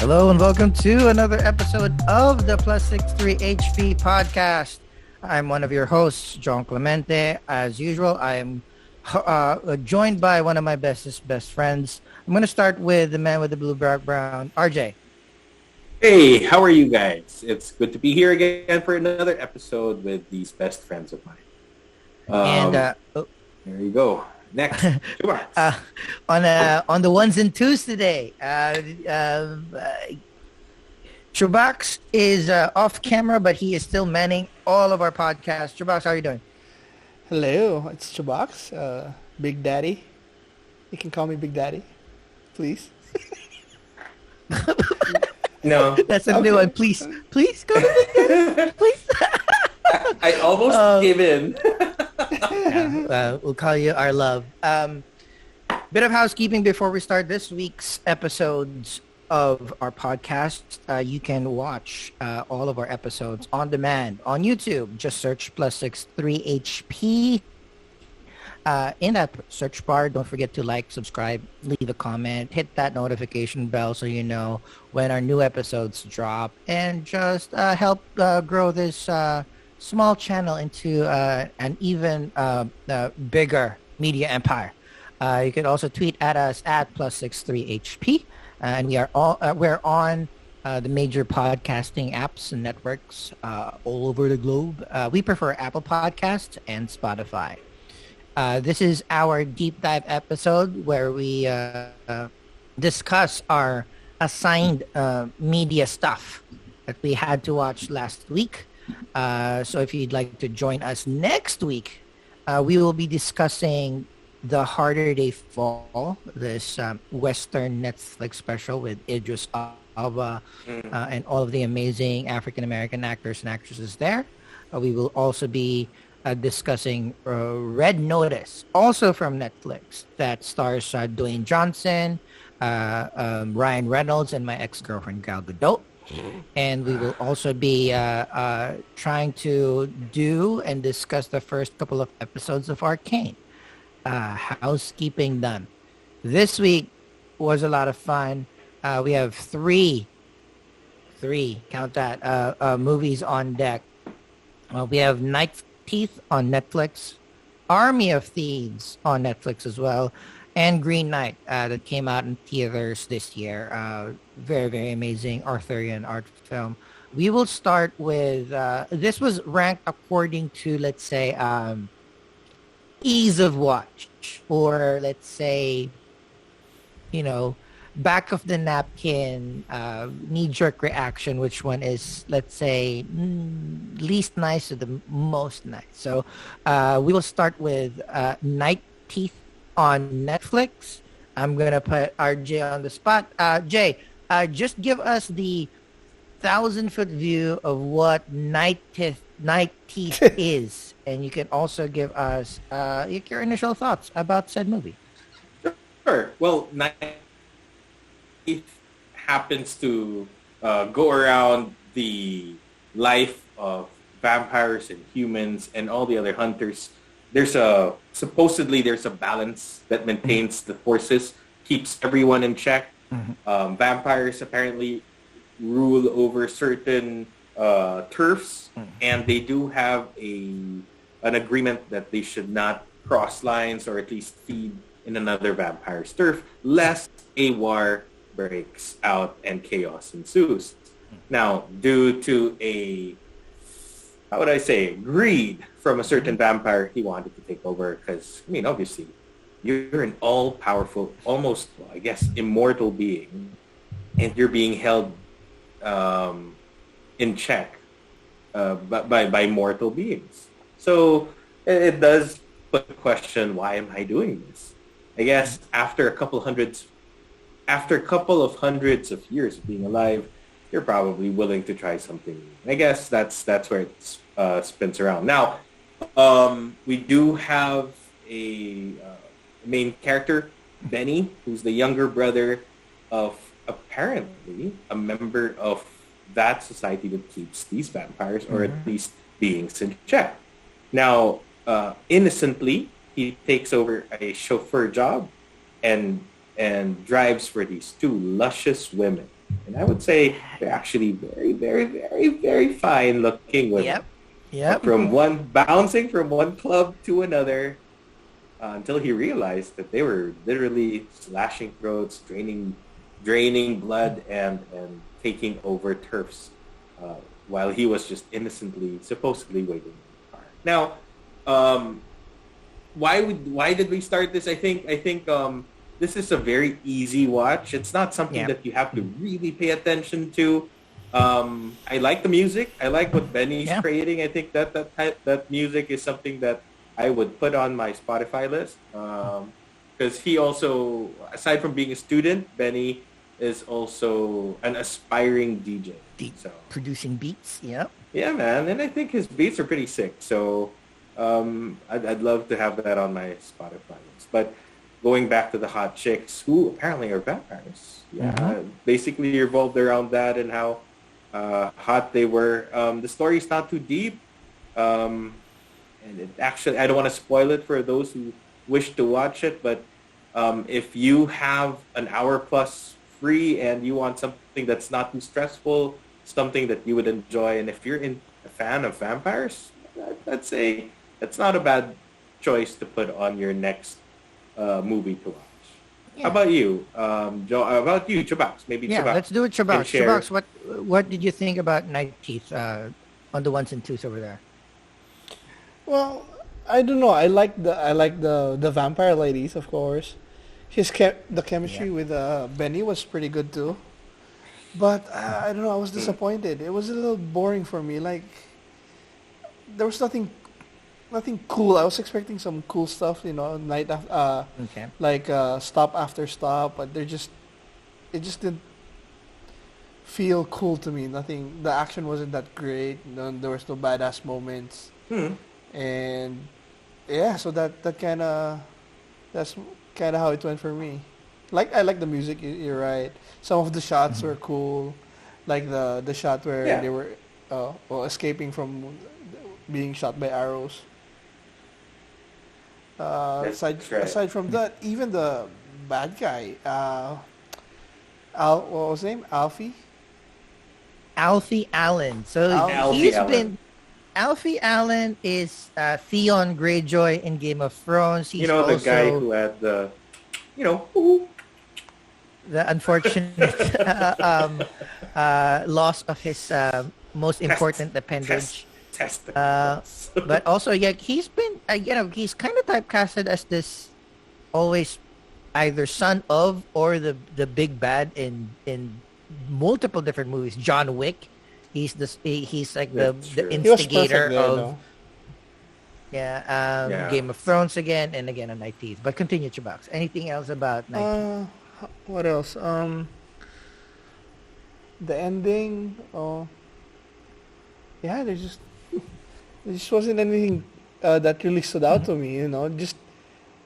Hello and welcome to another episode of the Plus 63 HP podcast. I'm one of your hosts, John Clemente. As usual, I am joined by one of my best friends. I'm going to start with the man with the blue background, RJ. Hey, how are you guys? It's good to be here again for another episode with these best friends of mine. There you go. Next, Chubax. On the ones and twos today, Chubax is off camera, but he is still manning all of our podcasts. Chubax, how are you doing? Hello, it's Chubax, Big Daddy. You can call me Big Daddy, please. No, that's a new one. Please go to Big Daddy, please. I almost gave in. We'll call you our love. Bit of housekeeping before we start this week's episodes of our podcast. You can watch all of our episodes on demand on YouTube. Just search Plus 63 HP. In that search bar, don't forget to like, subscribe, leave a comment, hit that notification bell so you know when our new episodes drop, and just help grow this small channel into an even bigger media empire. You can also tweet at us at Plus 63 HP, and we're on the major podcasting apps and networks all over the globe. We prefer Apple Podcasts and Spotify. This is our deep dive episode where we discuss our assigned media stuff that we had to watch last week. So if you'd like to join us next week, we will be discussing The Harder They Fall, this Western Netflix special with Idris Elba and all of the amazing African-American actors and actresses there. We will also be discussing Red Notice, also from Netflix, that stars Dwayne Johnson, Ryan Reynolds, and my ex-girlfriend Gal Gadot. And we will also be trying to do and discuss the first couple of episodes of Arcane. Housekeeping done. This week was a lot of fun. We have three, count that, movies on deck. We have Night Teeth on Netflix, Army of Thieves on Netflix as well, and Green Knight that came out in theaters this year. Very, very amazing Arthurian art film. We will start with, this was ranked according to, let's say, ease of watch, or let's say, back of the napkin, knee-jerk reaction, which one is, let's say, least nice to the most nice. So we will start with Night Teeth on Netflix. I'm going to put RJ on the spot. Jay, just give us the 1,000-foot view of what Night Teeth is. And you can also give us your initial thoughts about said movie. Sure. Well, Night Teeth happens to go around the life of vampires and humans and all the other hunters. Supposedly there's a balance that maintains the forces, keeps everyone in check. Vampires apparently rule over certain turfs, and they do have an agreement that they should not cross lines or at least feed in another vampire's turf, lest a war breaks out and chaos ensues. Now, due to greed from a certain vampire, he wanted to take over because, obviously, you're an all-powerful, almost, immortal being, and you're being held in check by mortal beings. So it does put the question, why am I doing this? I guess after a couple of hundreds of years of being alive, you're probably willing to try something new. I guess that's where it spins around. Now, we do have a main character, Benny, who's the younger brother of apparently a member of that society that keeps these vampires, or at least beings, in check. Now, innocently, he takes over a chauffeur job and drives for these two luscious women And I would say they're actually very, very, very, very fine looking women. Yep. Yep. From one bouncing from one club to another until he realized that they were literally slashing throats, draining blood, and taking over turfs while he was just innocently, supposedly waiting in the car. Now, um, why did we start this? I think this is a very easy watch. It's not something Yeah. that you have to really pay attention to. I like the music. I like what Benny's Yeah. creating. I think that music is something that I would put on my Spotify list. Because he also, aside from being a student, Benny is also an aspiring DJ. So Producing beats. Yep. yeah, man, and I think his beats are pretty sick. So I'd love to have that on my Spotify list. But going back to the hot chicks, who apparently are vampires, yeah, basically revolved around that and how hot they were. The story's not too deep, and it actually, I don't want to spoil it for those who wish to watch it. But if you have an hour plus free and you want something that's not too stressful, something that you would enjoy, and if you're a fan of vampires, I'd say that's not a bad choice to put on your next movie to watch. Yeah. How about you, How about you, Chubax? Maybe Yeah. Chubax Let's do it, can Chubax. share. Chubax, what did you think about Night Teeth on the ones and twos over there? Well, I don't know. I like the vampire ladies, of course. The chemistry with Benny was pretty good too. But I don't know. I was disappointed. It was a little boring for me. Like there was nothing cool. I was expecting some cool stuff, Okay. like stop after stop, but it just didn't feel cool to me. Nothing. The action wasn't that great. There was no badass moments, Hmm. and yeah. So that's kind of how it went for me. Like I like the music. You're right. Some of the shots were cool, like the shot where Yeah, they were escaping from being shot by arrows. that's right. Aside from that, even the bad guy, what was his name? Alfie. Alfie Allen. So Al. Alfie Allen. Alfie Allen is Theon Greyjoy in Game of Thrones. You He's know the guy also who had ooh, the unfortunate loss of his most important appendage. testicles. But also, yeah, he's been, he's kind of typecasted as this always either son of or the big bad in multiple different movies. John Wick, he's like That's the true. He was perfect instigator there, of though. Yeah. Game of Thrones again and again on Night Thieves. But continue, Chubax. Anything else about Night Thieves? What else? The ending. Oh, yeah. There just wasn't anything that really stood out to me.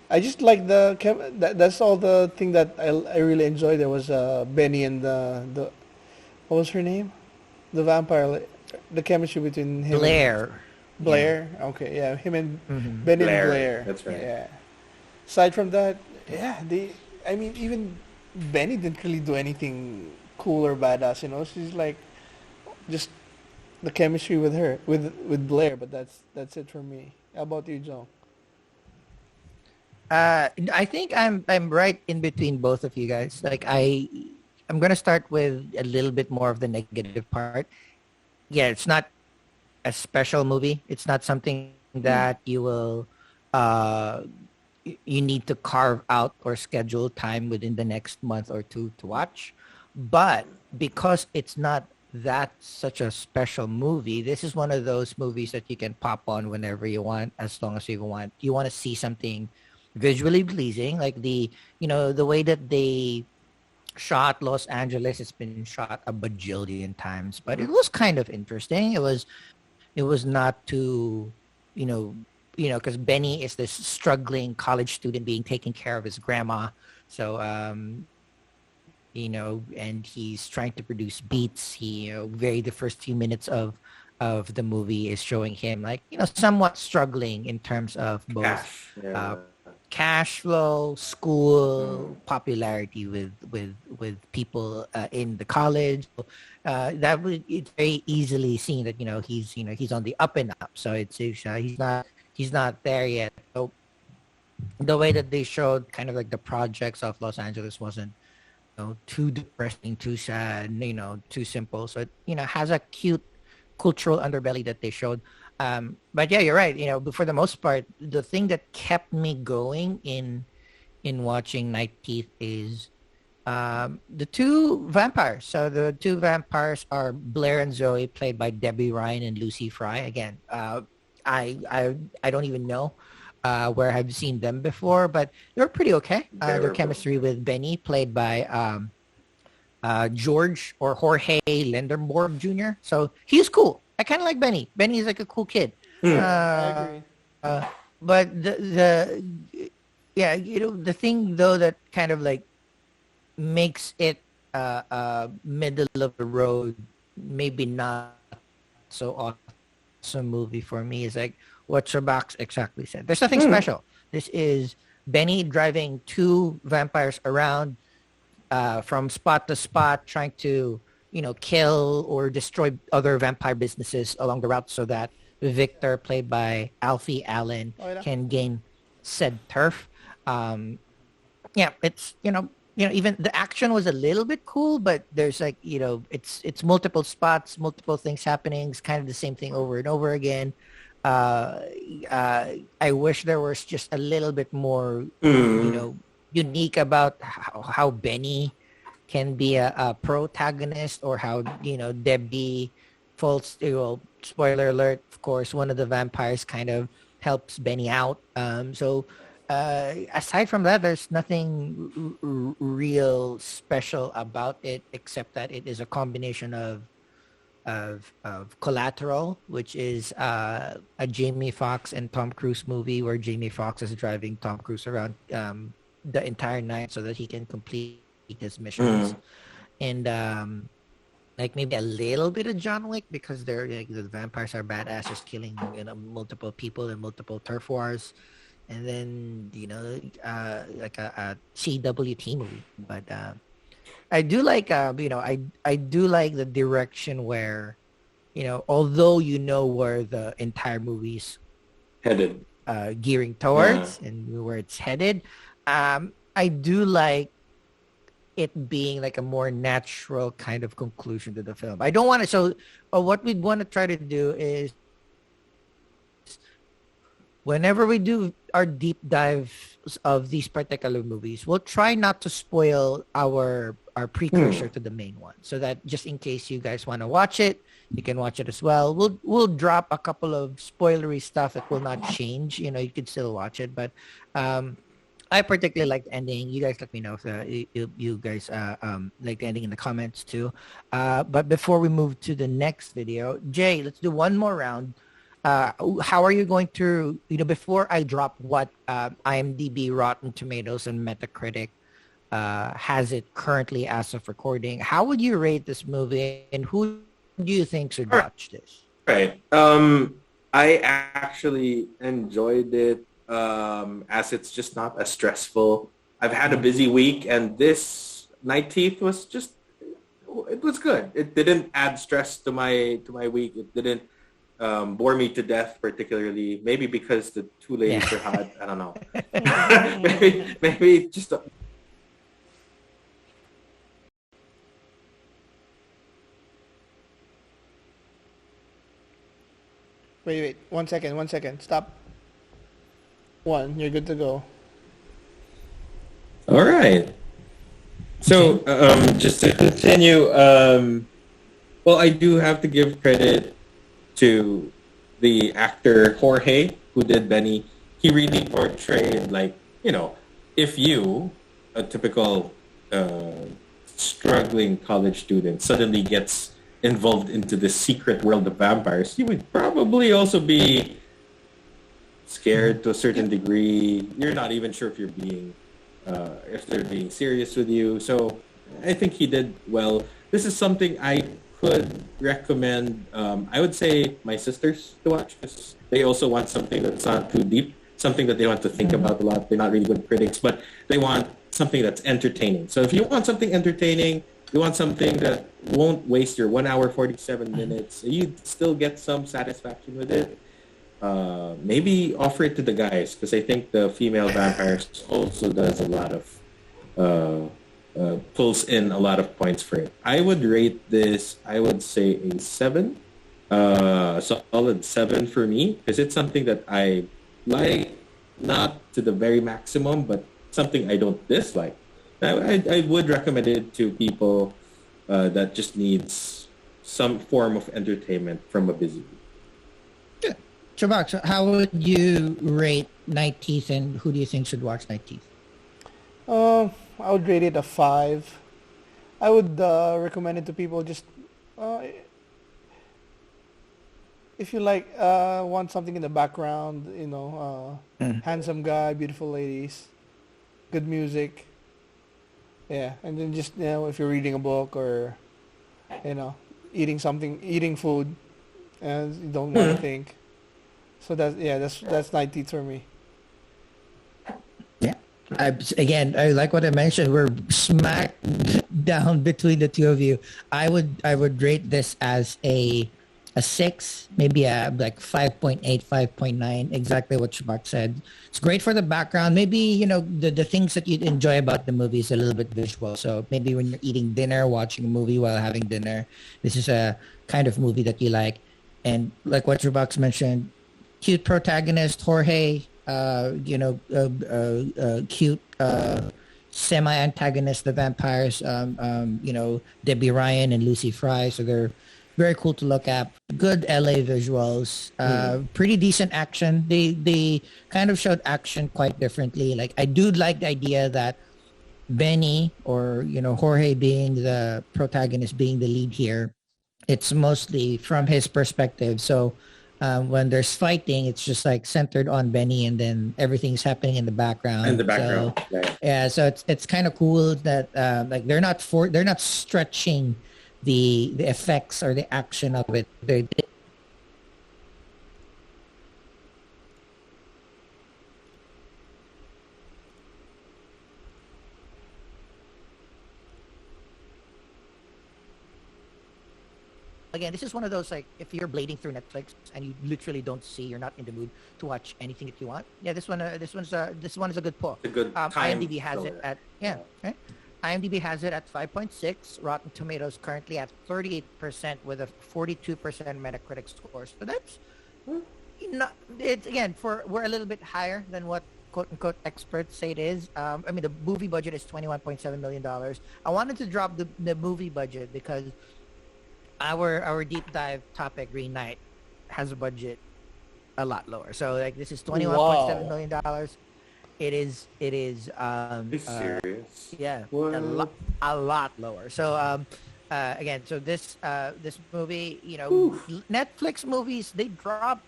I just like that's all the thing that I really enjoyed. There was Benny and the what was her name? The vampire. The chemistry between him and Blair. Blair. Okay, yeah, him and Mhm. Benny Blair, and Blair. that's right. Yeah. Aside from that, yeah, I mean, even Benny didn't really do anything cool or badass. She's like just the chemistry with her, with Blair. But that's it for me. How about you, John? I think I'm right in between both of you guys. Like I'm gonna start with a little bit more of the negative part. Yeah, it's not a special movie. It's not something that you will you need to carve out or schedule time within the next month or two to watch. But because it's not that such a special movie, this is one of those movies that you can pop on whenever you want, as long as you want to see something visually pleasing, like the way that they shot Los Angeles. It's been shot a bajillion times, but it was kind of interesting. It was not too, because Benny is this struggling college student being taken care of his grandma. So, and he's trying to produce beats. Very the first few minutes of the movie is showing him like, somewhat struggling in terms of both Cash. uh, Yeah. cash flow, school, popularity with people in the college. That would it's very easily seen that he's on the up and up. So he's not there yet. So the way that they showed kind of like the projects of Los Angeles wasn't too depressing, too sad, too simple. So it has a cute cultural underbelly that they showed. But yeah, you're right. But for the most part, the thing that kept me going in watching Night Teeth is the two vampires. So the two vampires are Blair and Zoe, played by Debbie Ryan and Lucy Fry. Again, I don't even know where I've seen them before, but they're pretty okay. Their chemistry with Benny, played by George or Jorge Lindenborg Jr. So he's cool. I kind of like Benny. Benny is like a cool kid. I agree. But the thing though that kind of like makes it middle of the road, maybe not so awesome movie for me is like what Chubax exactly said. There's nothing special. This is Benny driving two vampires around from spot to spot, trying to kill or destroy other vampire businesses along the route, so that Victor, played by Alfie Allen, can gain said turf. It's even the action was a little bit cool, but there's like it's multiple spots, multiple things happening. It's kind of the same thing over and over again. I wish there was just a little bit more unique about how Benny can be a protagonist, or how Debbie falls. Spoiler alert, of course, one of the vampires kind of helps Benny out. Aside from that, there's nothing real special about it, except that it is a combination of Collateral, which is a Jamie Foxx and Tom Cruise movie where Jamie Foxx is driving Tom Cruise around the entire night so that he can complete his missions, and like maybe a little bit of John Wick, because they're like the vampires are badass, just killing multiple people in multiple turf wars. And then like a CWT movie. But I do like I do like the direction where although where the entire movie's headed, gearing towards and where it's headed, I do like it being like a more natural kind of conclusion to the film. I don't want to. So what we'd want to try to do is, whenever we do our deep dives of these particular movies, we'll try not to spoil our precursor to the main one, so that just in case you guys want to watch it, you can watch it as well. We'll drop a couple of spoilery stuff that will not change. You could still watch it, but I particularly like the ending. You guys let me know if you guys like the ending in the comments too. But before we move to the next video, Jay, let's do one more round. How are you going to, before I drop what IMDb, Rotten Tomatoes, and Metacritic has it currently as of recording, how would you rate this movie, and who do you think should watch this? Right. I actually enjoyed it as it's just not as stressful. I've had a busy week, and this Night Teeth was just, it was good. It didn't add stress to my week. It didn't bore me to death particularly. Maybe because the two ladies are hot. I don't know. maybe just. Wait. 1 second. Stop. You're good to go. All right. So just to continue, well, I do have to give credit to the actor Jorge, who did Benny. He really portrayed, like, if you, a typical struggling college student, suddenly gets involved into the secret world of vampires, you would probably also be scared to a certain degree. You're not even sure if if they're being serious with you. So I think he did well. This is something I could recommend. I would say my sisters to watch, because they also want something that's not too deep. something that they want to think about a lot. They're not really good critics, but they want something that's entertaining. So if you want something entertaining, you want something that won't waste your 1 hour 47 minutes, you still get some satisfaction with it. Maybe offer it to the guys, because I think the female vampires also does a lot of pulls in a lot of points for it. I would rate this, I would say a 7, solid 7 for me, because it's something that I like, not to the very maximum, but something I don't dislike. I would recommend it to people that just needs some form of entertainment from a busy week. Yeah. Chubax, how would you rate Night Teeth, and who do you think should watch Night Teeth? I would rate it a 5. I would recommend it to people just if you like want something in the background, handsome guy, beautiful ladies, good music. Yeah, and then just if you're reading a book or eating food, and you don't want to think. So that's Night Teeth for me. Yeah. I like what I mentioned. We're smack down between the two of you. I would rate this as a 6, maybe a like 5.8, 5.9, exactly what Chubax said. It's great for the background. Maybe, the things that you'd enjoy about the movie is a little bit visual. So maybe when you're eating dinner, watching a movie while having dinner, this is a kind of movie that you like. And like what Chubax mentioned, cute protagonist, Jorge, cute semi-antagonist, the vampires, Debbie Ryan and Lucy Fry. So they're very cool to look at. Good LA visuals. Pretty decent action. They kind of showed action quite differently. Like, I do like the idea that Benny, or Jorge being the protagonist, being the lead here, it's mostly from his perspective. So when there's fighting, it's just like centered on Benny, and then everything's happening in the background. So it's kind of cool that like they're not stretching the effects or the action of it. Again, this is one of those, like, if you're blading through Netflix and you literally don't see, you're not in the mood to watch anything that you want. Yeah, this one is a good pull. A good IMDb has it at right? IMDb has it at 5.6. Rotten Tomatoes currently at 38% with a 42% Metacritic score. So that's we're a little bit higher than what quote unquote experts say it is. The movie budget is $21.7 million. I wanted to drop the movie budget because our deep dive topic, Green Knight, has a budget a lot lower. So like this is $21.7 million. It is serious? Yeah, a lot lower. So so this movie, Netflix movies, they drop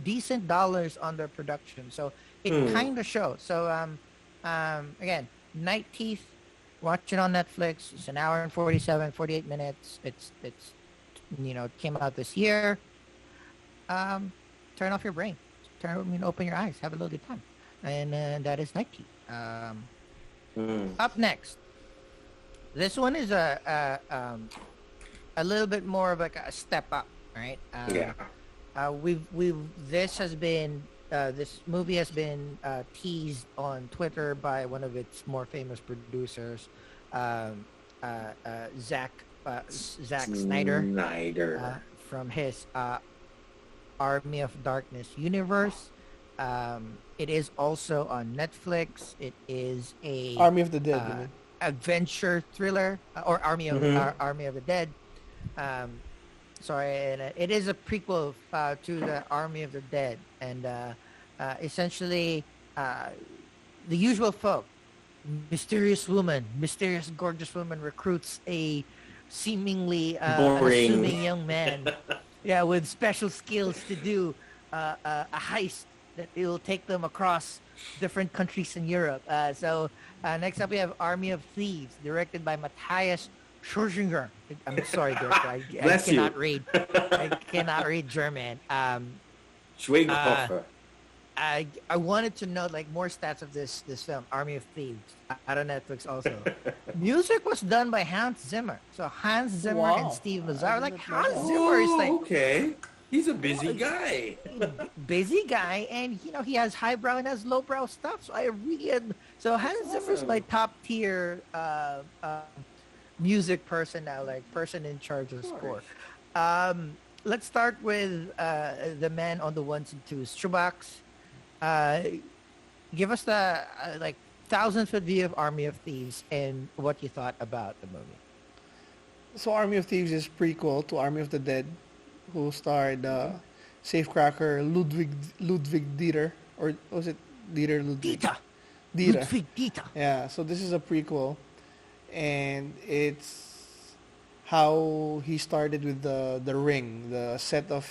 decent dollars on their production. So it kind of shows. So again, Night Teeth, watch it on Netflix. It's an hour and 48 minutes. It's it came out this year. Turn off your brain. Open your eyes. Have a little good time. And that is Night Teeth. Up next, this one is a little bit more of like a step up, right? This movie has been teased on Twitter by one of its more famous producers, Zack Snyder, from his Army of Darkness universe. It is also on Netflix. It is a Army of the Dead, adventure thriller, or Army of the Dead. And it is a prequel to the Army of the Dead, and essentially the usual folk, mysterious gorgeous woman recruits a seemingly unassuming young man, with special skills to do a heist that it will take them across different countries in Europe. So next up we have Army of Thieves, directed by Matthias Scherzinger. I'm sorry, director. I cannot read. I cannot read German. Schweighöfer. I wanted to know like more stats of this film, Army of Thieves, out of Netflix also. Music was done by Hans Zimmer. So Hans Zimmer and Wow, Steve I Mazar. did Like not know Hans that. Zimmer is like Oh, okay. He's a busy like, guy. busy guy, and he has highbrow and has lowbrow stuff. So I really so That's Hans Zimmer's my awesome. top tier music person now, like person in charge of Of score. course. Let's start with the man on the ones and twos, Chubax. Uh, Give us the like 1,000 foot view of Army of Thieves and what you thought about the movie. So Army of Thieves is prequel to Army of the Dead, who starred Hmm. safecracker Ludwig Dieter, or was it Dieter Ludwig? Dita, Dieter. Ludwig Dita. Yeah. So this is a prequel, and it's how he started with the ring, the set of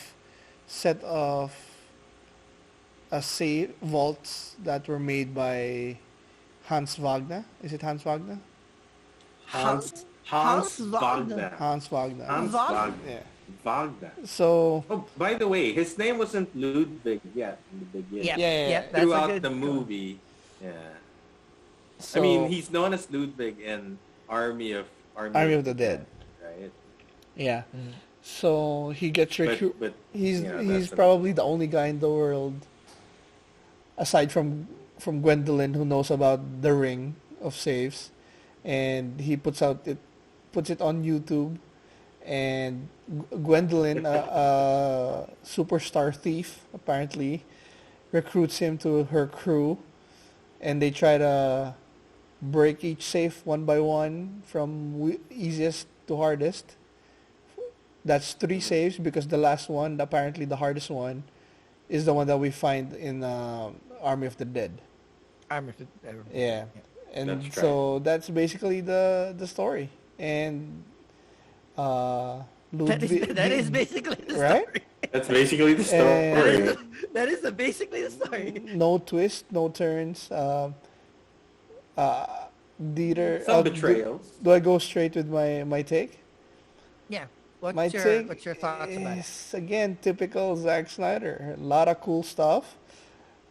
safe vaults that were made by Hans Wagner. Is it Hans Wagner? Hans Wagner. Wagner. Hans Wagner. Hans Wagner. Wagner. Yeah. Wagner. So Oh, by the way, his name wasn't Ludwig yet in the Yeah, beginning. yeah, yeah, yeah, yeah. that's a Throughout good. the movie, yeah. I mean, so he's known as Ludwig in Army Army of of the the Dead. Dead, right? Yeah. Mhm. So he gets recruit. But He's that's probably the only guy in the world aside from Gwendolyn who knows about the ring of saves, and he puts it on YouTube, and Gwendolyn, a superstar thief, apparently recruits him to her crew, and they try to break each safe one by one from easiest to hardest. That's three Mhm. saves because the last one, apparently the hardest one, is the one that we find in Army of the Dead. Army of the Yeah, Dead. Yeah. and That's right. so that's basically the story. And Ludwig, That is basically the right? story. That's basically the That is And story. basically the story. no twist, no turns. Uh, Dieter, Some betrayals. do I go straight with my take? Yeah. My take What's your thoughts about it? is again typical Zack Snyder. A lot of cool stuff,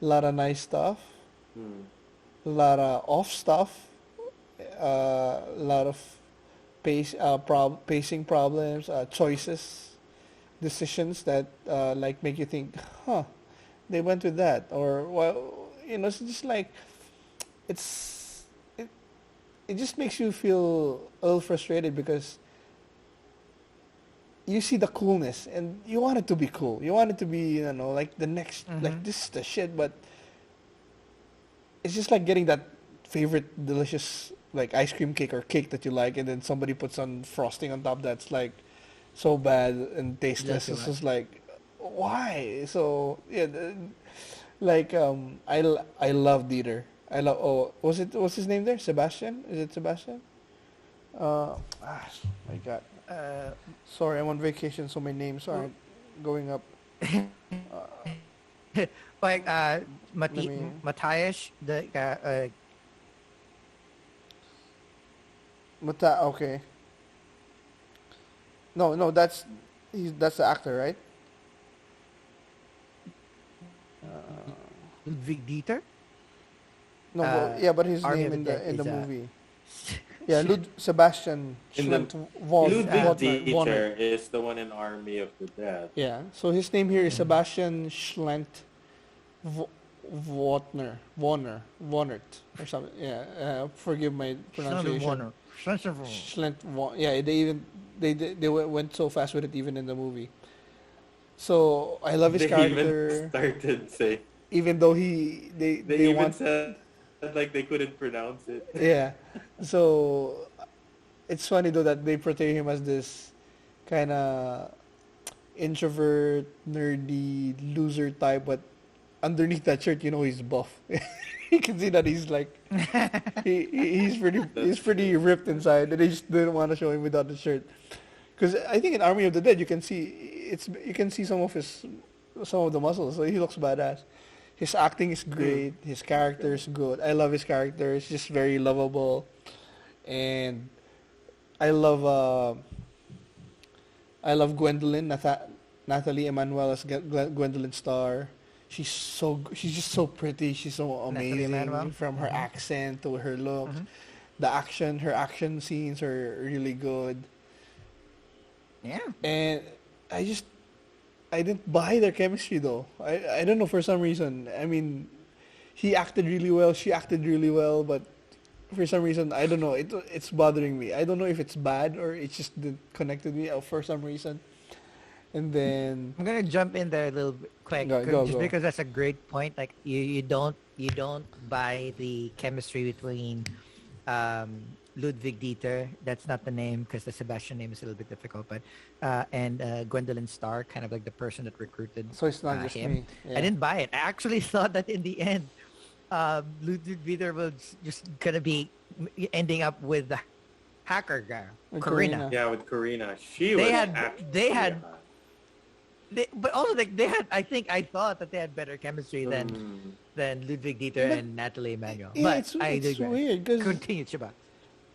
a lot of nice stuff, Hmm. a lot of off stuff, a lot of pacing problems, choices, decisions that like make you think, huh, they went with that, or well, it's just like it's it, it just makes you feel a little frustrated because you see the coolness and you want it to be cool. You want it to be, like the next, like Mm-hmm. this is the shit, but it's just like getting that favorite delicious like ice cream cake or cake that you like, and then somebody puts on frosting on top that's like so bad and tasteless. Exactly It's right. just like, why? So yeah, like I love Dieter. I love. Oh, what's his name there? Sebastian? Is it Sebastian? My God. Uh, Sorry, I'm on vacation, so my names w- aren't going up. Uh, like let me. Matthias, the Okay. No, no, that's the actor, right? Ludwig Dieter. No, Uh, yeah, but his Army name of the in Dead the is movie. Yeah, Sebastian In the uh, Ludwig Warner. Dieter is the one in Army of the Dead. Yeah, so his name here is mhm. Sebastian V- Warnert, or something. Yeah, forgive my Schlender pronunciation. Warner. Schlender Warner. Yeah, they went so fast with it even in the movie. So I love his They even character, started saying even though he they they even want. said like they couldn't pronounce it. Yeah, so it's funny though that they portray him as this kind of introvert, nerdy, loser type, but underneath that shirt, he's buff. You can see that he's like he's That's pretty true. ripped inside, and they just didn't want to show him without the shirt. Because I think in Army of the Dead, you can see some of the muscles. So he looks badass. His acting is Hmm. great. His character is good. I love his character. It's just very lovable, and I love uh, I love Gwendolyn, Natalie Emmanuel as Gwendolyn Starr. she's just so pretty. She's so Natalie amazing Emmanuel. from her accent to her looks. Mm-hmm. Her action scenes are really good. Yeah. And I just I didn't buy their chemistry though. I don't know for some reason. I mean, he acted really well, she acted really well, but for some reason I don't know. It's bothering me. I don't know if it's bad or it just didn't connect with me for some reason. And then I'm gonna jump in there a little bit quick, just go. because that's a great point. Like you don't buy the chemistry between Ludwig Dieter. That's not the name because the Sebastian name is a little bit difficult. But and Gwendolyn Starr, kind of like the person that recruited So it's not just him. me. I didn't buy it. I actually thought that in the end, Ludwig Dieter was just gonna be ending up with the hacker girl, With Karina. Karina. Yeah, with Karina, she They was had actually, they had but also they had. I thought that they had better chemistry than Ludwig Dieter But- and Natalie Emmanuel. Yeah, But it's I it's digress. weird because Continue, Chubax.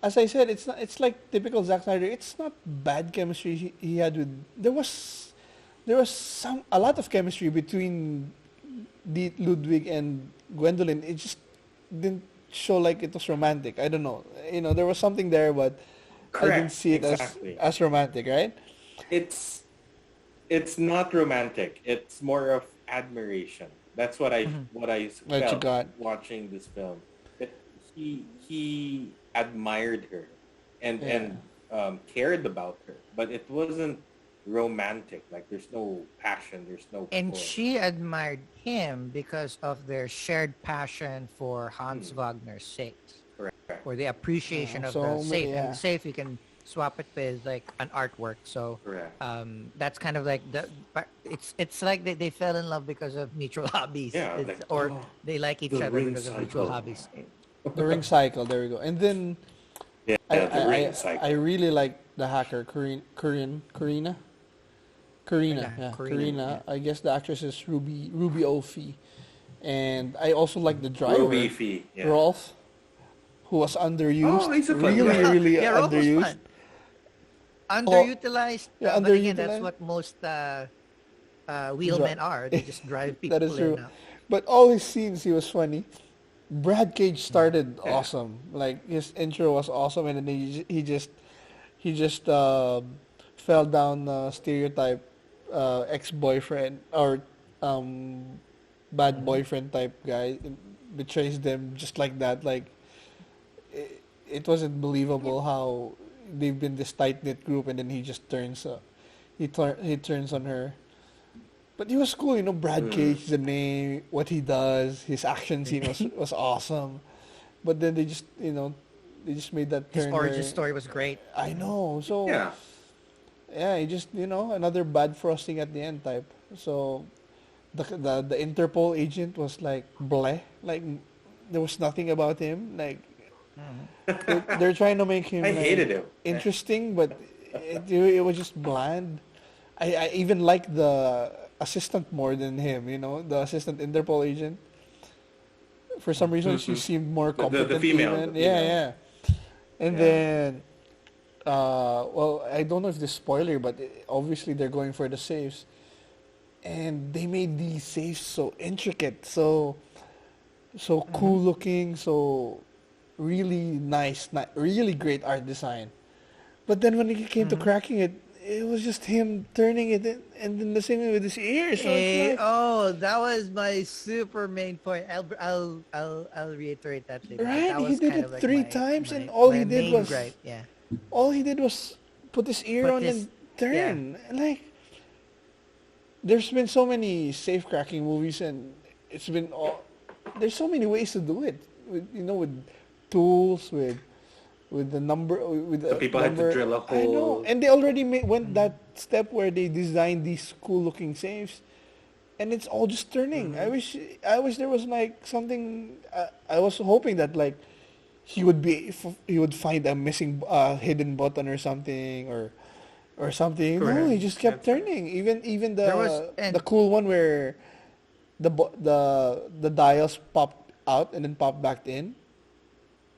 as I said, it's not. It's like typical Zack Snyder. It's not bad chemistry he had with. There was a lot of chemistry between Ludwig and Gwendolyn. It just didn't show like it was romantic. I don't know. There was something there, but I didn't correct. see it Exactly. as romantic, right? It's it's not romantic. It's more of admiration. That's what I What you felt got. watching this film. That he admired her and Yeah. cared about her, but it wasn't romantic. Like there's no passion. There's no And pull. she admired him because of their shared passion for Hans Wagner's safes, Correct. or the appreciation Yeah, of so the safe. yeah. And safe, you can swap it with like an artwork. So Correct. that's kind of like but it's like they fell in love because of mutual hobbies. Yeah, Or they like each the other ring because of mutual cycle. hobbies. The ring cycle. There we go. And then Yeah, the ring cycle. I really like the hacker Karina. Yeah, Yeah, Karina, Karina. I guess the actress is Ruby Ophie, and I also like the driver Ruby Fee. Yeah. Rolf, who was underused. Oh, he's a fun really, guy. really Yeah, Rolf was underused. fun. Underutilized. yeah, But again, underutilized. that's what most wheelmen are. They just drive people That is true. in. But all his scenes, he was funny. Brad Cage started awesome. Like his intro was awesome, and then he just fell down stereotype ex-boyfriend or bad boyfriend type guy, betrays them just like that. Like it wasn't believable how they've been this tight knit group, and then he just turns he turns on her. But he was cool, Brad Cage, the name, what he does, his action scene was awesome. But then they just made that His turn. origin where- story was great. I know. So Yeah. yeah, he just another bad frosting at the end type. So the Interpol agent was like bleh, like there was nothing about him. Like they're trying to make him I like, hated him. interesting, but it was just bland. I even like the assistant more than him. The assistant Interpol agent. For some reason, she seemed more The competent. female, even. the Yeah, female. yeah. And Yeah. then, well, I don't know if this is spoiler, but obviously they're going for the safes, and they made these safes so intricate, so cool looking, so really nice, really great art design. But then when it came to cracking it, it was just him turning it in, and then the same way with his ears. So it's like, That was my super main point. I'll reiterate that later. but Right, that he was did kind it of like 3 times, my, and all my he did main was gripe. Yeah. all he did was put his ear Put on his- and turn. Like, there's been so many safe cracking movies, and it's been there's so many ways to do it. With tools, with the number, with The people had to number. drill a I know, hole. and they already went that step where they designed these cool looking safes, and it's all just turning. I wish there was like something. I was hoping that like he would find a missing hidden button or something or something. No, Correct. he just kept That's right. turning. Even There was- and- the cool one where the dials popped out and then popped back in.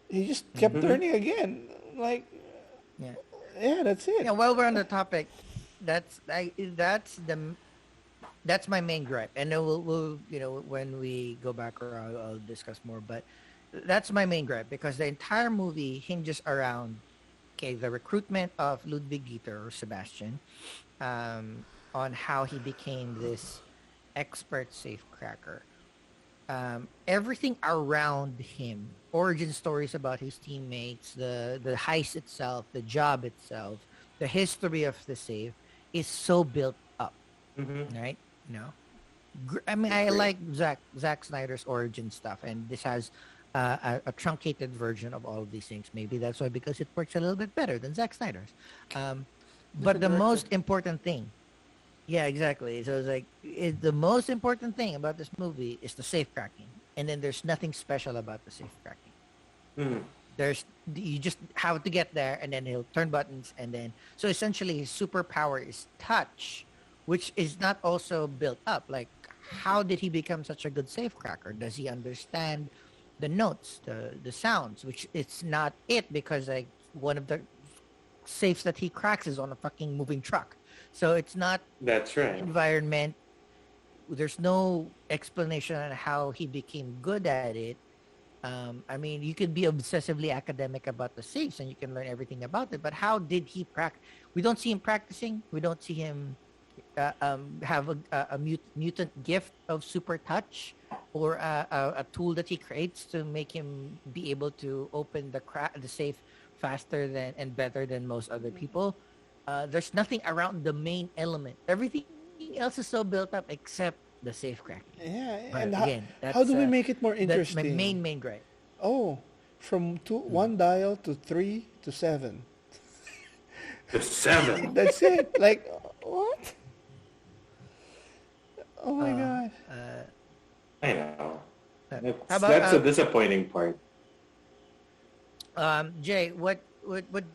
He just kept turning again. Like, Yeah. that's it. Yeah. While we're on the topic, that's the That's my main gripe, and then we'll when we go back around, I'll discuss more. But that's my main gripe because the entire movie hinges around the recruitment of Ludwig Dieter or Sebastian, on how he became this expert safecracker. Everything around him, origin stories about his teammates, the heist itself, the job itself, the history of the safe is so built up, Mm-hmm. right? You know, I mean, I Great. like Zack Snyder's origin stuff, and this has a truncated version of all of these things. Maybe that's why because it works a little bit better than Zack Snyder's. Um, but Different the director. most important thing, yeah, exactly. So it's like the most important thing about this movie is the safe cracking, and then there's nothing special about the safe cracking. Mm. There's you just have to get there, and then he'll turn buttons, and then so essentially his superpower is touch, which is not also built up. Like, how did he become such a good safe cracker? Does he understand the notes, the sounds? Which it's not it because like one of the safes that he cracks is on a fucking moving truck. So it's not That's right. environment. There's no explanation on how he became good at it. I mean, you could be obsessively academic about the safes and you can learn everything about it, but how did he practice? We don't see him practicing. We don't see him have a mutant gift of super touch or a tool that he creates to make him be able to open the safe faster than and better than most other people. There's nothing around the main element. Everything else is so built up except the safe cracking. Yeah, But and again, how do we make it more that's my interesting? main gripe. Oh, from one dial to 3 to 7. The seven. That's it. Like, what? Oh my Uh, god. uh, I know. how about That's a disappointing part. Jay? What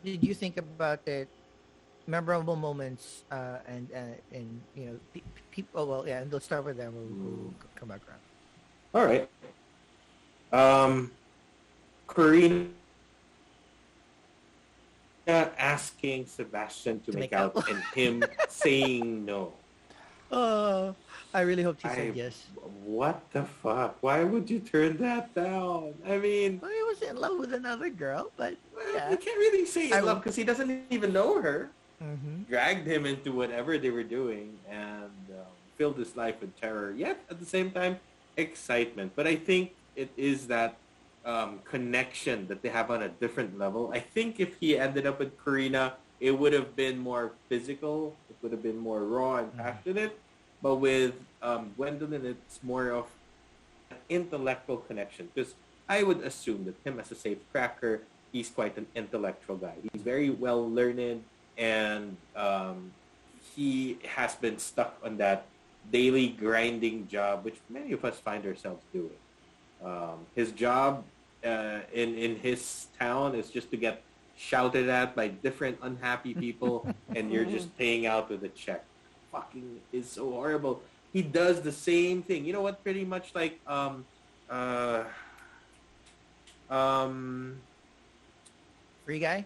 did you think about the memorable moments and people? Oh, well, yeah, and let's start with them. We'll come back around All right. Um, Karina asking Sebastian to to make make out. out and him saying no. Oh, I really hoped he I said yes. what the fuck? Why would you turn that down? I mean, Well, he was in love with another girl, but well, yeah, you can't really say I in love will. because he doesn't even know her. Mm-hmm. Dragged him into whatever they were doing and filled his life with terror. Yet at the same time, excitement. But I think it is that connection that they have on a different level. I think if he ended up with Karina, it would have been more physical. It would have been more raw and passionate. But with Gwendolyn, it's more of an intellectual connection. Because I would assume that him as a safe cracker, he's quite an intellectual guy. He's very well learned, and he has been stuck on that daily grinding job, which many of us find ourselves doing. His job in his town is just to get shouted at by different unhappy people, and you're just paying out with a check. Fucking is so horrible. He does the same thing. You know what? Pretty much like uh, um, Free guy,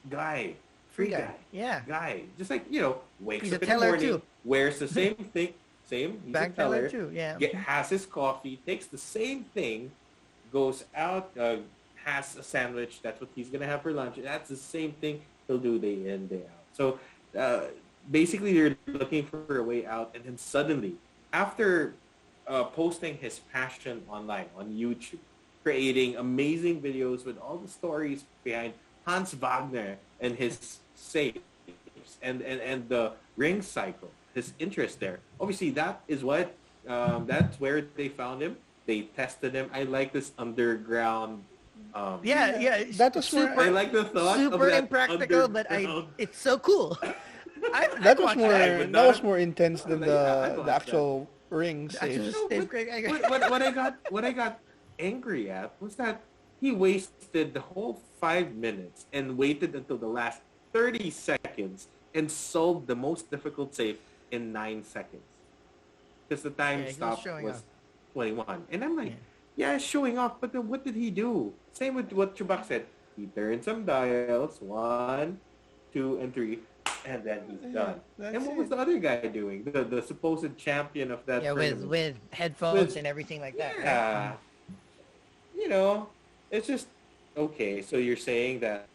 guy, free free guy. guy, Yeah, guy. Just like wakes he's a up in the teller morning, too. wears the same thing, same. He's a Bank teller teller. too. Yeah. Has his coffee, takes the same thing, goes out, has a sandwich. That's what he's gonna have for lunch. That's the same thing he'll do day in day out. So basically, you're looking for a way out, and then suddenly, after posting his passion online on YouTube, creating amazing videos with all the stories behind Hans Wagner and his saves and the ring cycle, his interest there. Obviously, that is what that's where they found him. They tested him. I like this underground. Yeah. That was more. I Super, like the thought of super that impractical, but underground. it's so cool. I'd That was watch more. that. I would That was not. more intense than Yeah, I'd the watch that. actual ring Actually, saves. No, Dave but Craig, what I got angry at was that he wasted the whole 5 minutes and waited until the last 30 seconds and solved the most difficult save in 9 seconds because the time yeah, he was stop showing was off. 21. And I'm like, Yeah. yeah, showing off, but then what did he do? Same with what Chubax said. He turned some dials, 1, 2, and 3. and then he's Yeah, done. And that's what was it. the other guy doing? The supposed champion of that Yeah, tournament. with headphones With and everything like that, right? yeah, you know, it's just okay. So you're saying that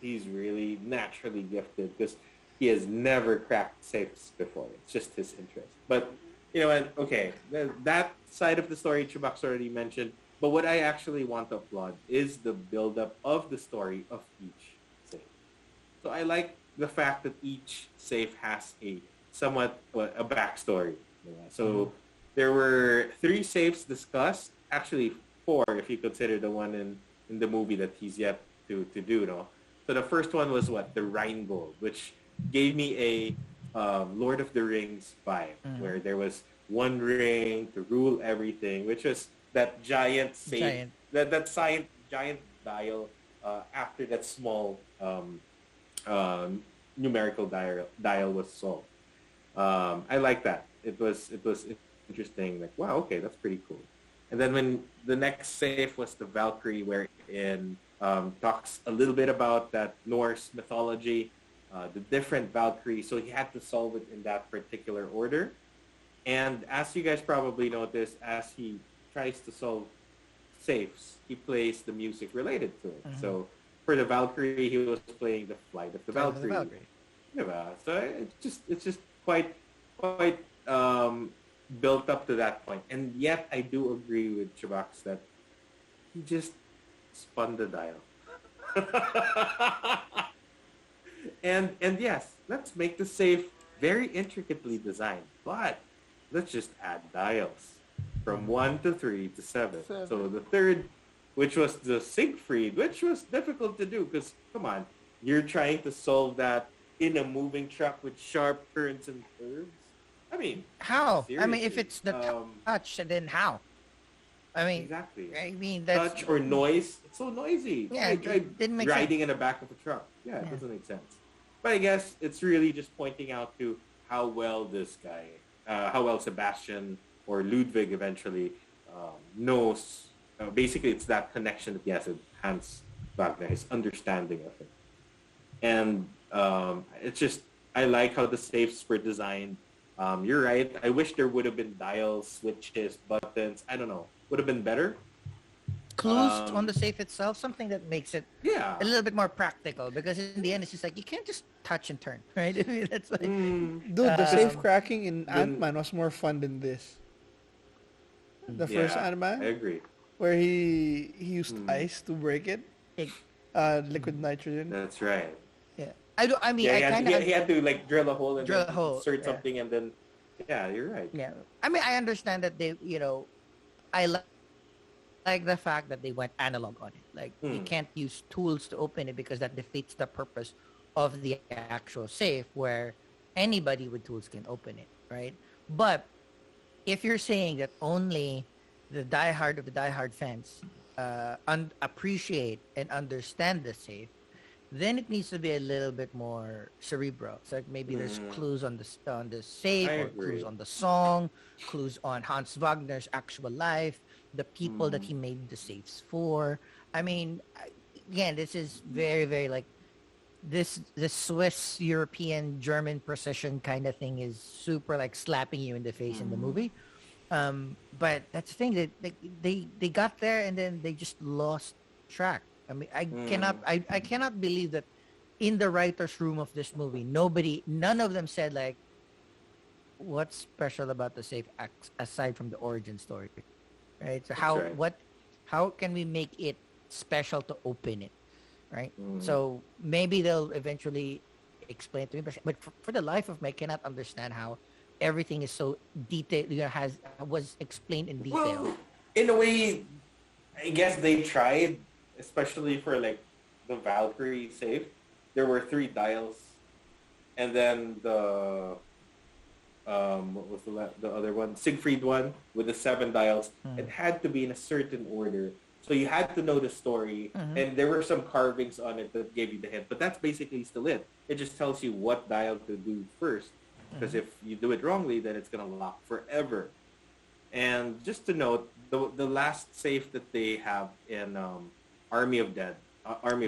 he's really naturally gifted because he has never cracked safes before. It's just his interest. But you know, and okay, that side of the story Chubax already mentioned. But what I actually want to applaud is the build-up of the story of each safe. So I like the fact that each safe has a somewhat a backstory. Yeah. So there were three safes discussed, actually four if you consider the one in the movie that he's yet to do. No, so the first one was what the Rheingold, which gave me a Lord of the Rings vibe, Mm. where there was one ring to rule everything, which was that giant safe, Giant. that giant dial after that small numerical dial was solved. I like that. It was interesting. Like wow, okay, that's pretty cool. And then when the next safe was the Valkyrie, wherein talks a little bit about that Norse mythology, the different Valkyrie. So he had to solve it in that particular order. And as you guys probably noticed, as he tries to solve safes, he plays the music related to it. Mm-hmm. So for the Valkyrie, he was playing the Flight of the Flight of the Valkyrie. Valkyrie. Yeah, so it's just quite built up to that point. And yet I do agree with Chubax that he just spun the dial. And yes, let's make the safe very intricately designed, but let's just add dials from 1 to 3 to 7. So 7. the third, which was the Siegfried, which was difficult to do because come on, you're trying to solve that in a moving truck with sharp turns and curves. I mean, How? I mean, if seriously, it's the touch, then how? I mean, exactly. that's Touch or noise. It's so noisy. yeah, Try it didn't make riding sense. in the back of a truck. Yeah, it Yeah. doesn't make sense. But I guess it's really just pointing out to how well this guy, how well Sebastian or Ludwig eventually knows. Basically, it's that connection that he has with Hans Wagner, his understanding of it. And it's just, I like how the safes were designed. You're right. I wish there would have been dials, switches, buttons. I don't know. Would have been better. Clues on the safe itself, something that makes it Yeah. a little bit more practical. Because in the end, it's just like you can't just touch and turn, right? I mean, that's like Mm, Dude, the safe um, cracking in then Ant-Man was more fun than this. The first yeah, I Ant-Man, agree. where he used Mm, ice to break it, it, liquid nitrogen. that's right. yeah. I do. I mean, Yeah, I kind of he had to like drill a hole and drill then a hole. insert Yeah, something and then yeah, you're right. yeah. I mean, I understand that I like the fact that they went analog on it. Like you Hmm. can't use tools to open it because that defeats the purpose of the actual safe where anybody with tools can open it, right? But if you're saying that only the diehard of the diehard fans appreciate and understand the safe, then it needs to be a little bit more cerebral. So like maybe there's Mm, clues on the I safe, or clues agree. on the song, clues on Hans Wagner's actual life, the people that Mm, he made the safes for. I mean, again, this is very, very like this Swiss European German precision kind of thing is super like slapping you in the face in the mm, movie. But that's the thing that they got there and then they just lost track. I mean, mm. I cannot believe that in the writers' room of this movie, none of them said like, what's special about the safe aside from the origin story, right? So That's right. how can we make it special to open it, right? Mm, So maybe they'll eventually explain to me, but for the life of me, I cannot understand how everything is so detailed. Was explained in detail. well, in a way, I guess they tried, especially for like the Valkyrie safe. There were three dials, and then the what was the other one? Siegfried one with the seven dials. It Mm. had to be in a certain order. So you had to know the story, Mm-hmm. and there were some carvings on it that gave you the hint. But that's basically still it. It just tells you what dial to do first. Because Mm-hmm. if you do it wrongly, then it's gonna lock forever. And just to note, the last safe that they have in Army of the Dead,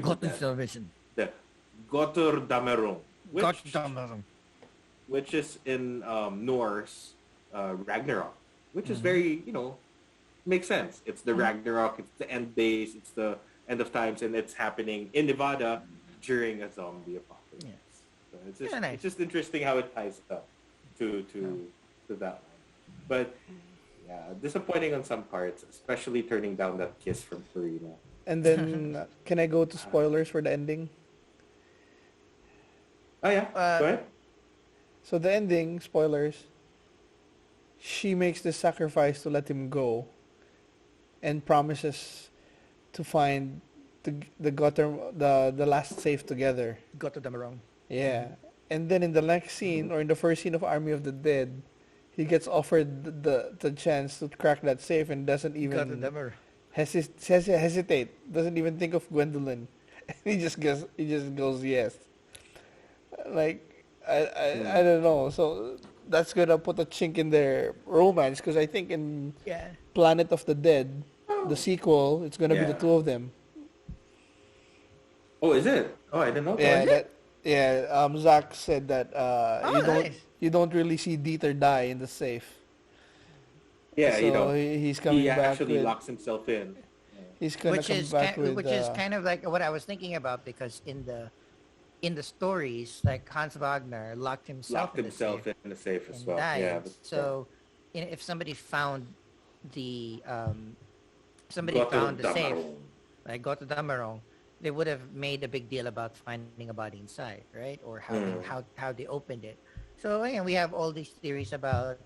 Gotten television. the Gotthard Damerung. which which is in Norse Ragnarok, which is very, makes sense. It's the Ragnarok, it's the end days, it's the end of times, and it's happening in Nevada during a zombie apocalypse. Yes. So Nice. it's just interesting how it ties up to that one. But yeah, disappointing on some parts, especially turning down that kiss from Farina. And then, can I go to spoilers for the ending? Oh yeah, go ahead. So the ending, spoilers, she makes the sacrifice to let him go and promises to find the last safe together. Got to Damarong. Yeah. And then in the next scene, or in the first scene of Army of the Dead, he gets offered the chance to crack that safe and doesn't Got to even Damarong. hesitate. Doesn't even think of Gwendolyn. He just goes yes. Like I don't know. So that's gonna put a chink in their romance, because I think in Planet of the Dead, the sequel, it's gonna be the two of them. Oh, is it? Oh, I didn't know Yeah, that. Zach said that nice. you don't really see Dieter die in the safe. Yeah, So he's coming he back actually with, locks himself in. he's gonna Which come is back with which is kind of like what I was thinking about, because in the stories, like Hans Wagner locked himself in the safe in the safe as and well. died. Yeah, So if somebody found the Goto safe, Damarong. like Goto Damarong, they would have made a big deal about finding a body inside, right? Or how they opened it. So again, we have all these theories about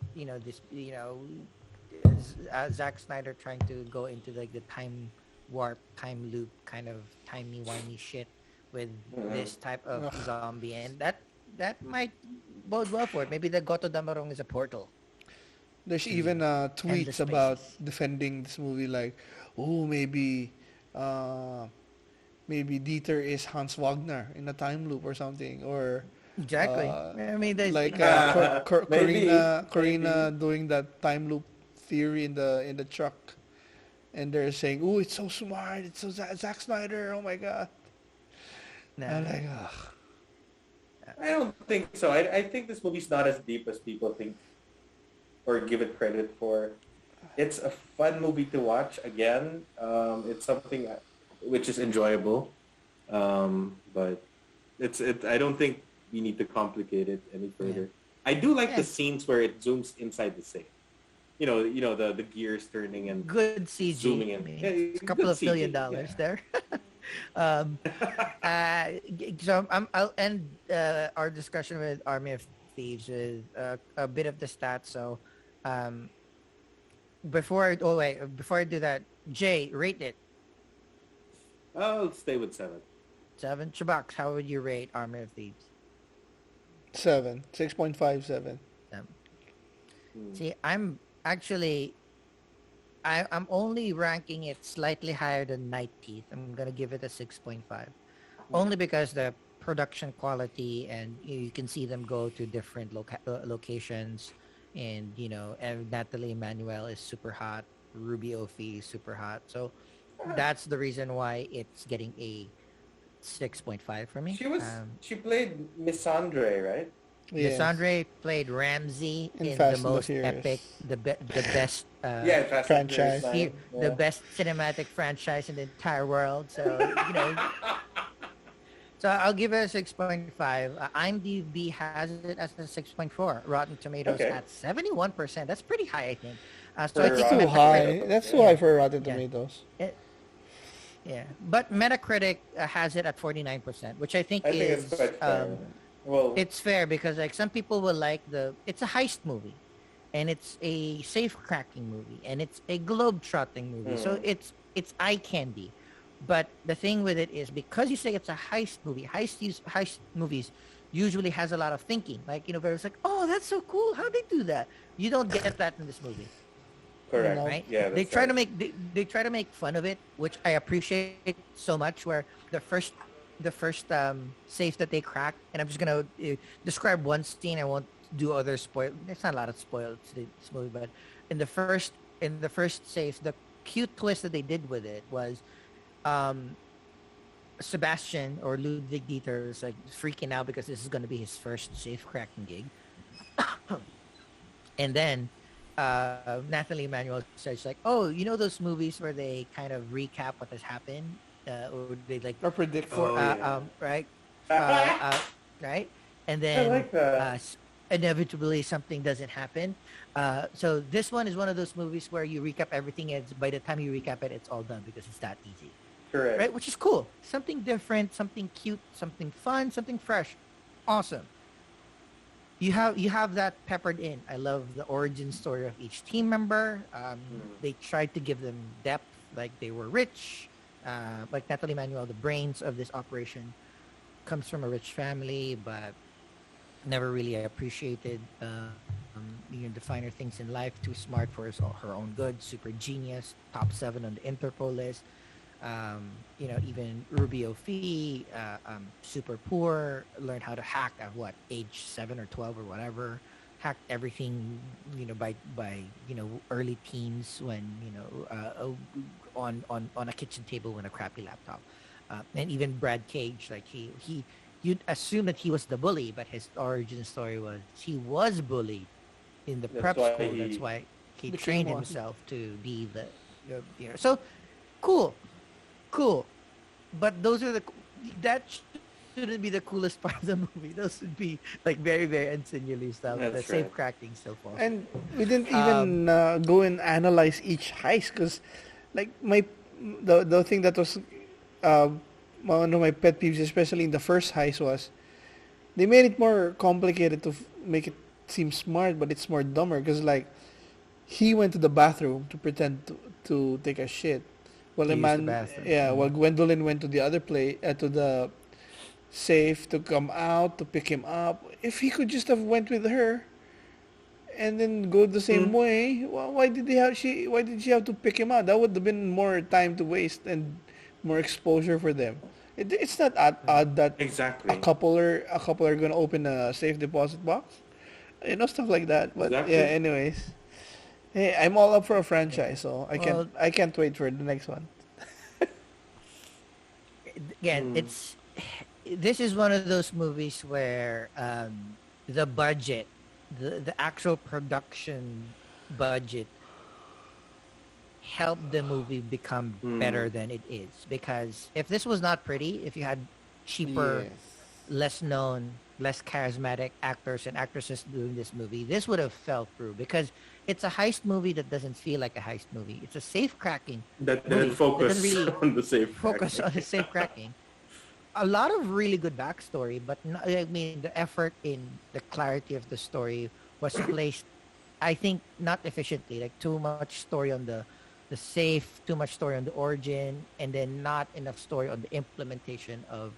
Zack Snyder trying to go into like the time warp, time loop kind of timey-wimey shit with this type of zombie, and that might bode well for it. Maybe the Goto Damarong is a portal. There's even tweets about defending this movie, like, oh, maybe Dieter is Hans Wagner in a time loop or something, or Exactly. I mean, there's like Maybe. Corina doing that time loop theory in the truck, and they're saying, "Oh, it's so smart! It's so Zack Snyder! Oh my god!" I'm like, ugh. I don't think so. I think this movie's not as deep as people think or give it credit for. It's a fun movie to watch. Again, it's something which is enjoyable, but I don't think we need to complicate it any further. I do like the scenes where it zooms inside the safe. The gears turning and good CG. Zooming in. I mean, it's a couple of $1 billion there. So I'll end our discussion with Army of Thieves with a bit of the stats. So before I do that, Jay, rate it. I'll stay with 7. 7. Chubax, how would you rate Army of Thieves? 7, 6.57. See, I'm only ranking it slightly higher than Night Teeth. I'm gonna give it a 6.5, only because the production quality, and you can see them go to different locations, and Natalie Emmanuel is super hot, Ruby Ophie is super hot, so that's the reason why it's getting a 6.5 for me. She played Miss Andre, right? Yes. Lysandre played Ramsey in Fast the and the most Furious. epic, the best, Fast and franchise. Furious 9, the best cinematic franchise in the entire world. So so I'll give it a 6.5. IMDb has it as a 6.4. Rotten Tomatoes at 71%. That's pretty high, I think. So I think Too high. That's too high for Rotten Tomatoes. Yeah, but Metacritic has it at 49%, which I think is it's quite fair. Well, it's fair, because like some people will like it's a heist movie, and it's a safe cracking movie, and it's a globe trotting movie, so it's eye candy. But the thing with it is, because you say it's a heist movie, heist movies usually has a lot of thinking, like where it's like, oh, that's so cool, how they do that. You don't get that in this movie. correct. Right? Yeah, They try to make fun of it, which I appreciate so much. Where the first safe that they crack, and I'm just gonna describe one scene. I won't do other spoil. There's not a lot of spoilers to this movie, but in the first safe, the cute twist that they did with it was, Sebastian or Ludwig Dieter is like freaking out because this is going to be his first safe cracking gig. And then Nathalie Emanuel says like, "Oh, you know those movies where they kind of recap what has happened, or they like Or predict. for Oh yeah. right, I, right, and I then like that. inevitably something doesn't happen. So this one is one of those movies where you recap everything, and by the time you recap it, it's all done because it's that easy, Correct. right? Which is cool. Something different, something cute, something fun, something fresh. Awesome. You have that peppered in. I love the origin story of each team member. They tried to give them depth, like they were rich. Like Natalie Manuel, the brains of this operation, comes from a rich family, but never really appreciated the finer things in life. Too smart for her own good. Super genius. Top 7 on the Interpol list. Even Rubio Fee, super poor, learned how to hack at what age 7 or 12 or whatever, hacked everything, early teens when on a kitchen table with a crappy laptop, and even Brad Cage, like you'd assume that he was the bully, but his origin story was he was bullied in the That's prep why school. That's he. why he Became trained one. himself to be so cool. Cool, but those are that shouldn't be the coolest part of the movie. Those would be like very very insinuous stuff. The That's safe right. cracking still falls. And we didn't Um, even go and analyze each heist because, like the thing that was uh, one of my pet peeves, especially in the first heist, was they made it more complicated to make it seem smart, but it's more dumber because like he went to the bathroom to pretend to take a shit, while to the use the man, bathroom. yeah, while Gwendolyn went to the other place, to the safe to come out to pick him up. If he could just have went with her and then go the same Mm. way, why did she have to pick him out? That would have been more time to waste and more exposure for them. It's not odd that Exactly. a couple are gonna open a safe deposit box, stuff like that. But yeah, Exactly. anyways, hey, I'm all up for a Yeah. franchise, so Well, I can't wait for the next one. again, Mm. it's this is one of those movies where the budget, the actual production budget, helped the movie become Mm. better than it is. Because if this was not pretty, if you had cheaper, Yes. less known, less charismatic actors and actresses doing this movie, this would have fell through because it's a heist movie that doesn't feel like a heist movie. It's a safe cracking That didn't movie that doesn't focus really on the safe focus cracking. on the safe cracking. A lot of really good backstory, but I mean the effort in the clarity of the story was placed, I think, not efficiently. Like too much story on the safe, too much story on the origin, and then not enough story on the implementation of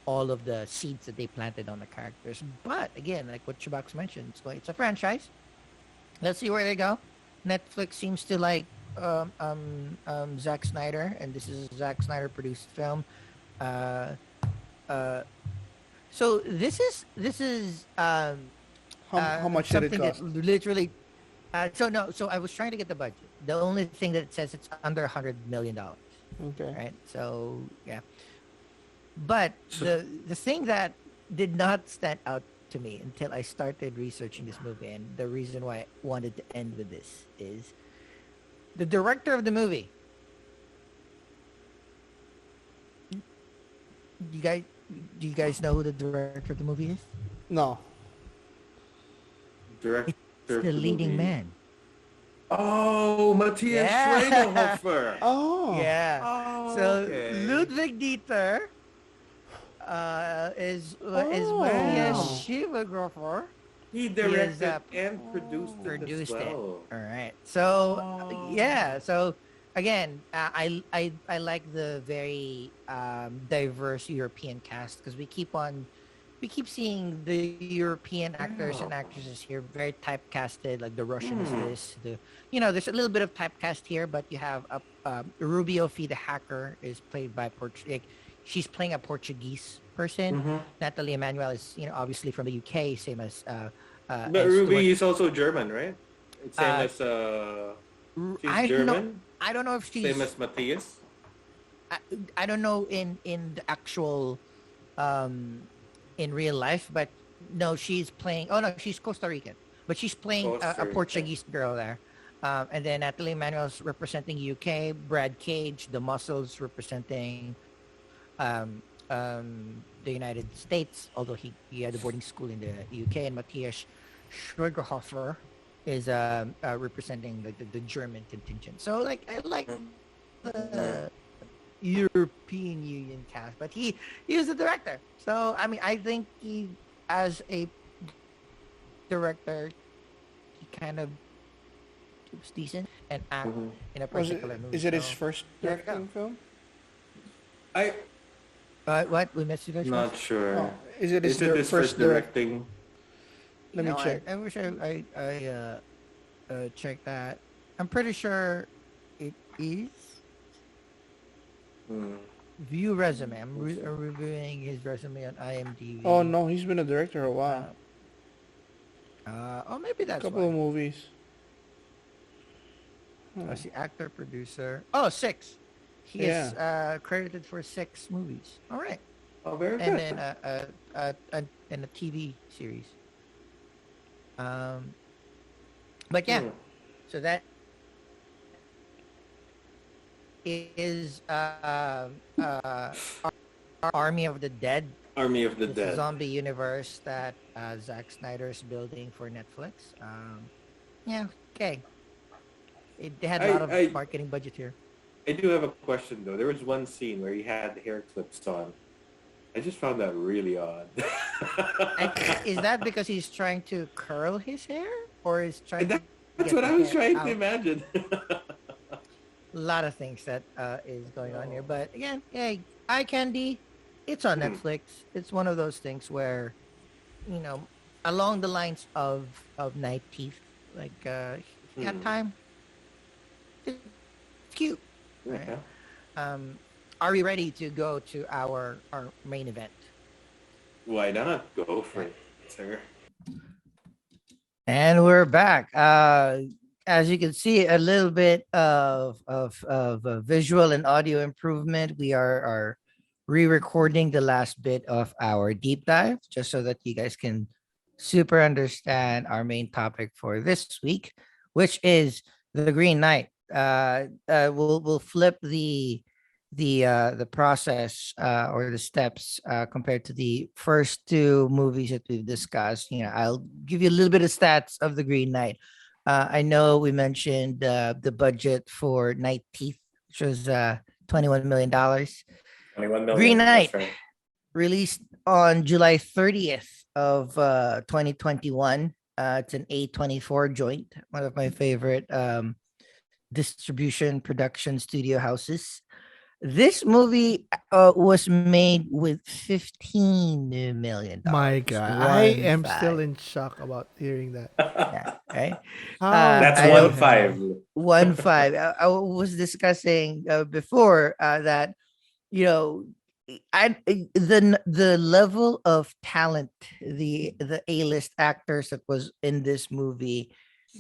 all of the seeds that they planted on the characters. But again, like what Chubax mentioned, it's a franchise. Let's see where they go. Netflix seems to like Zack Snyder, and this is a Zack Snyder produced film. Uh, uh, so this is How much did it something that cost? literally. So no, so I was trying to get the budget. The only thing that it says it's under $100 million, Okay. right? So yeah, but So, the thing that did not stand out to me until I started researching this movie, and the reason why I wanted to end with this is the director of the movie. You guys, do you guys know who the director of the movie is? No. director It's of the the leading movie. man. Oh, Matthias Yeah. Schweighöfer. Oh. Yeah. Oh, So okay. Ludwig Dieter is Maria's Oh. cinematographer. He He is directed and produced it as produced it. well. All right. So Oh. yeah. So again, I like the very diverse European cast because we keep seeing the European actors and Yeah. actresses here very typecasted. Like the Russian is Hmm. this. There's a little bit of typecast here, but you have Rubio Fee, the hacker, is played by she's playing a Portuguese person. Mm-hmm. Natalie Emmanuel is obviously from the UK, same But as Stuart. Ruby is also German, right? It's same Uh, as she's I don't know. German, I don't know if same she's as Matthias. I, I don't know in the actual in real life, but no, she's playing. Oh no, she's Costa Rican, but she's playing a Costa Rica. Portuguese girl there. And then Natalie Manuel's representing UK. Brad Cage, the Muscles representing the United States, although he had a boarding school in the UK, and Matthias Schweigerhofer is representing the German contingent. So like I like the European Union cast, but he was the director. So I mean, I think he as a director, he kind of was decent and act Mm-hmm. in a Was it? particular movie. Is it his So first there you go. directing film? I What we missed you guys? not Oh, sure. is it his Is it his first first direct? directing? Let me No, check. I wish I checked that. I'm pretty sure it is. Hmm. View resume. I'm reviewing his resume on IMDb. Oh no, he's been a director a while. Oh, maybe that's Couple why. of movies. I see actor, producer. Oh, six. He is credited for 6 movies. All right, Oh, very and good. then and a TV series. Um, but yeah, Hmm. so that is Army of the Dead. Army of the This Dead. zombie universe that Zack Snyder is building for Netflix. Yeah, okay. They had a lot of I marketing budget here. I do have a question though. There was one scene where he had the hair clips on. I just found that really odd. Is that because he's trying to curl his hair, or is trying to That's get what the I was hair trying to out? imagine. A lot of things that is going on here, but again, hey, eye candy, it's on Hmm. Netflix. It's one of those things where, you know, along the lines of Night Teeth, like if you have Hmm. time, it's cute. Right? Yeah. Are we ready to go to our main event? Why not go for Yeah. it, sir? And we're back. As you can see, a little bit of visual and audio improvement. We are re-recording the last bit of our deep dive, just so that you guys can super understand our main topic for this week, which is the Green Knight. We'll flip the process or the steps compared to the first 2 movies that we've discussed. You know, I'll give you a little bit of stats of the Green Knight. I know we mentioned the budget for Night Teeth, which was $21 million. 21 Green million. Knight That's right. released on July 30th of 2021. It's an A24 joint, one of my favorite distribution production studio houses. This movie was made with My $15 million. God, I One am still five. in shock about hearing that. Yeah, right. How That's I the one know five. hell? 1.5. I was discussing before that the level of talent, the A-list actors that was in this movie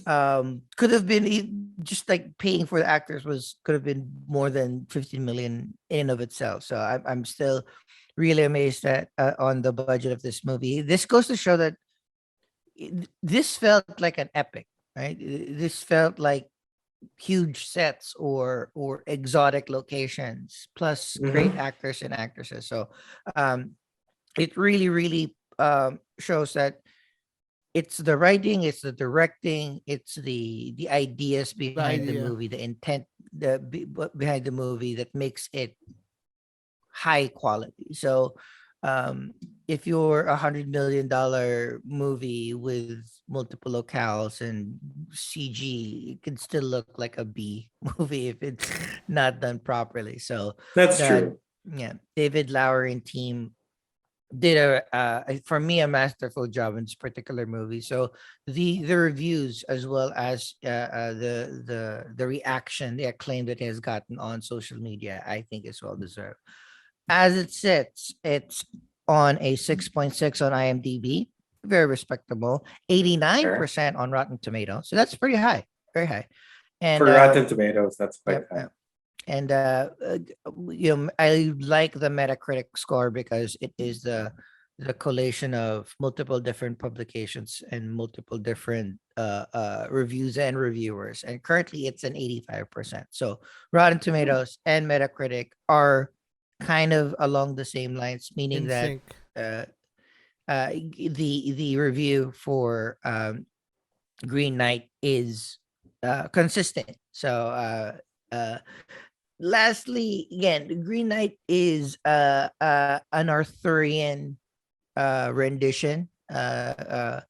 could have been just like paying for the actors was could have been more than 15 million in and of itself. So I'm still really amazed at on the budget of this movie. This goes to show that this felt like an epic, right? This felt like huge sets or exotic locations plus great Mm-hmm. actors and actresses. So um it really shows that it's the writing, it's the directing, it's the ideas The behind the idea. movie, the intent behind the movie that makes it high quality. So um if you're $100 million movie with multiple locales and CG, it can still look like a B movie if it's not done properly. So That's the true. yeah, David Lowery and team did for me a masterful job in this particular movie. So the reviews as well as the reaction, the acclaim that it has gotten on social media, I think is well deserved. As it sits, it's on a 6.6 on IMDb, very respectable. Fair. 89% on Rotten Tomatoes, so that's pretty high, very high. And For Rotten Tomatoes, that's quite yep, high. yep. And I like the Metacritic score because it is the collation of multiple different publications and multiple different reviews and reviewers. And currently, it's an 85%. So Rotten Tomatoes and Metacritic are kind of along the same lines, meaning In that sync. uh, the review for Green Knight is consistent. So uh, lastly, again, the Green Knight is an Arthurian rendition, an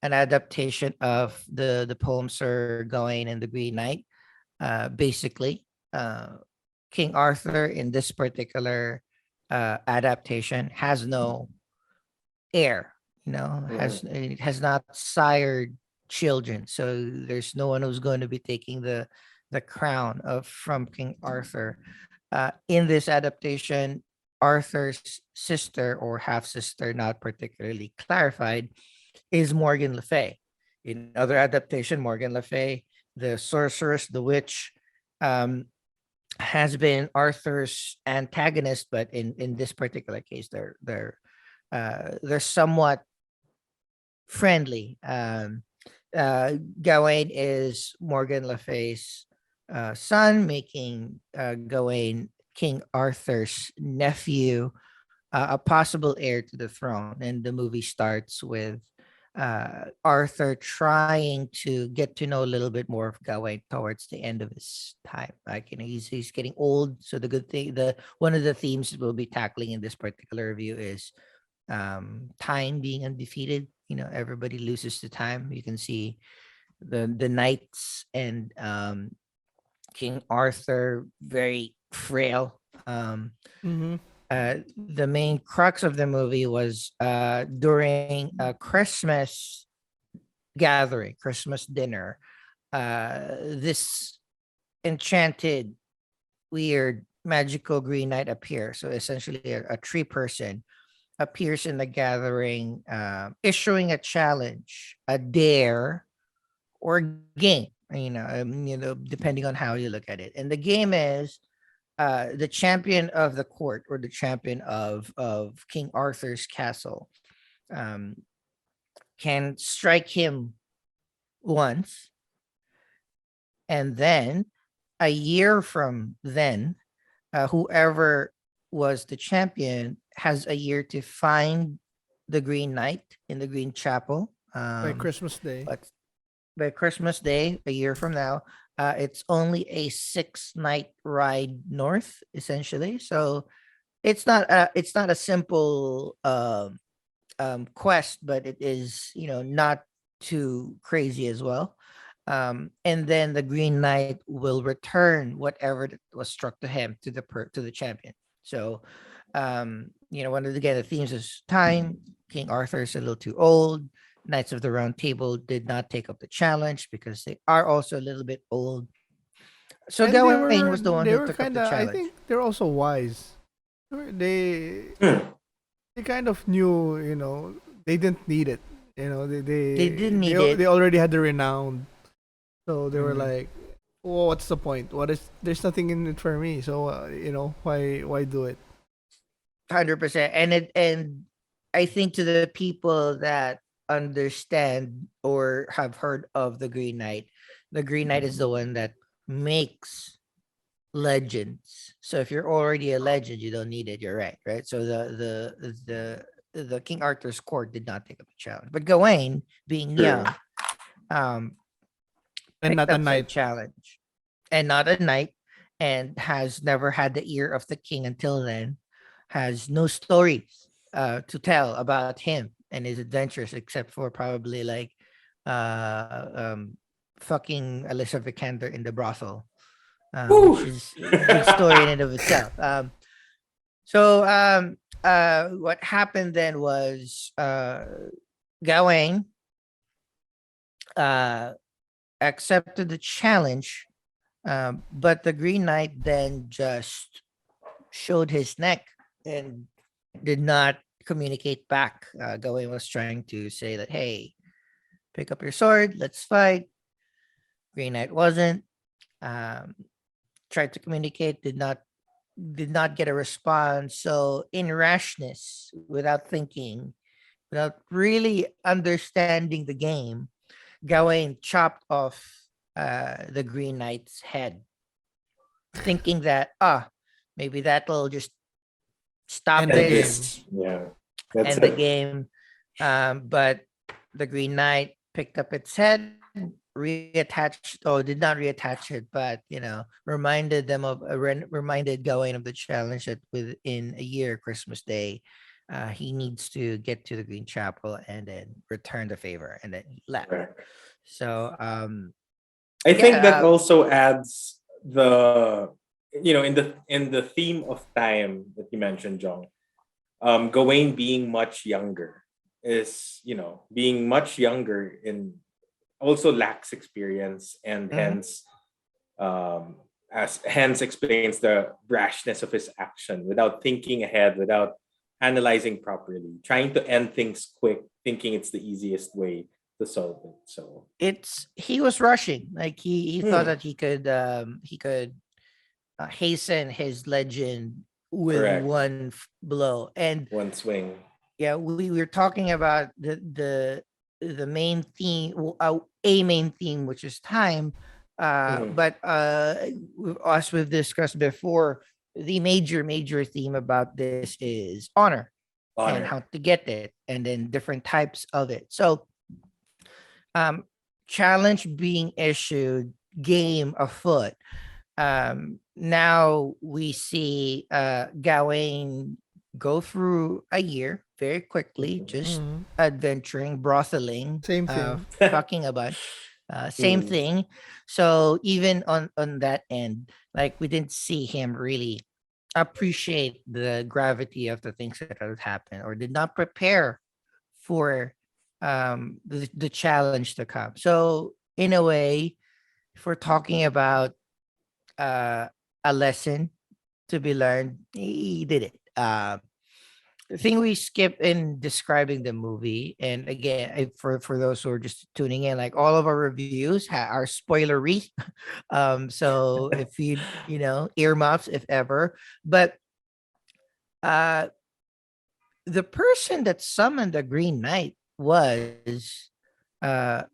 adaptation of the poem Sir Gawain and the Green Knight. Basically, uh, King Arthur in this particular adaptation has no heir. Mm. It has not sired children, so there's no one who's going to be taking the crown of from King Arthur. In this adaptation, Arthur's sister or half sister, not particularly clarified, is Morgan Le Fay. In other adaptation, Morgan Le Fay, the sorceress, the witch, um, has been Arthur's antagonist, but in this particular case, they're somewhat friendly. Gawain is Morgan Le Fay's son, making Gawain King Arthur's nephew, a possible heir to the throne. And the movie starts with Arthur trying to get to know a little bit more of Gawain towards the end of his time. Like he's getting old. So the good thing, the one of the themes we'll be tackling in this particular review is time being undefeated. Everybody loses the time. You can see the knights and King Arthur very frail. Mm-hmm. The main crux of the movie was during a Christmas gathering, Christmas dinner. This enchanted, weird, magical green knight appears. So essentially, a tree person appears in the gathering, issuing a challenge, a dare, or game. Depending on how you look at it. And the game is the champion of the court or the champion of King Arthur's castle um, can strike him once, and then a year from then, whoever was the champion has a year to find the Green Knight in the Green Chapel. By Christmas Day. But by Christmas Day, a year from now, it's only a 6 night ride north, essentially. So it's not a simple quest, but it is not too crazy as well. And then the Green Knight will return whatever that was struck to him to the champion. So, one of the themes is time. King Arthur is a little too old. Knights of the Round Table did not take up the challenge because they are also a little bit old. So And they Gawain was were the one who they took were up the kind of, I challenge. think they're also wise. They Hmm. they kind of knew, they didn't need it. They didn't need it. they already had the renown. So they were Mhm. like, well, what's the point? There's nothing in it for me. So why do it? 100%. And I think to the people that understand or have heard of the Green Knight is the one that makes legends. So if you're already a legend, you don't need it. You're right, right? So the King Arthur's court did not take up the challenge, but Gawain, being True. young, um, And picked not a up said knight. challenge, and not a knight, and has never had the ear of the king until then. Has no stories to tell about him and his adventures, except for probably like fucking Alicia Vikander in the brothel, which Whew. is a good story in and of itself. What happened then was Gawain uh, accepted the challenge, but the Green Knight then just showed his neck and did not communicate back. Gawain was trying to say that, hey, pick up your sword, let's fight. Green Knight wasn't. Um, tried to communicate, did not get a response. So in rashness, without thinking, without really understanding the game, Gawain chopped off the Green Knight's head, thinking that maybe that'll just stop End the And this game. this, yeah, that's and the it. game. But the Green Knight picked up its head, reattached, did not reattach it, but reminded them of reminded Gawain of the challenge that within a year, Christmas Day, he needs to get to the Green Chapel and then return the favor, and then he left. Correct. So, I think that yeah, also adds the in the theme of time that you mentioned, John. Gawain being much younger is being much younger in also lacks experience, and mhm. hence explains the brashness of his action without thinking ahead, without analyzing properly, trying to end things quick, thinking it's the easiest way to solve it. So He was rushing. Like he thought hmm, that he could hasten his legend with correct. one blow. And One swing. yeah, we were talking about the main theme, a main theme, which is time. Mhm. But as we've discussed before, the major theme about this is honor and how Honor. to get it, and then different types of it. So, um, challenge being issued, game afoot. Now we see Gawain go through a year very quickly, Mhm. just Mm-hmm. adventuring, brotheling, Same thing. fucking about. Same Mm, thing. So even on that end, like we didn't see him really appreciate the gravity of the things that had happened, or did not prepare for the challenge to come. So in a way, if we're talking about uh, a lesson to be learned, he did it. The thing we skip in describing the movie, and again, for those who are just tuning in, like all of our reviews are spoilery. So if earmuffs if ever, but uh, the person that summoned the Green Knight was uh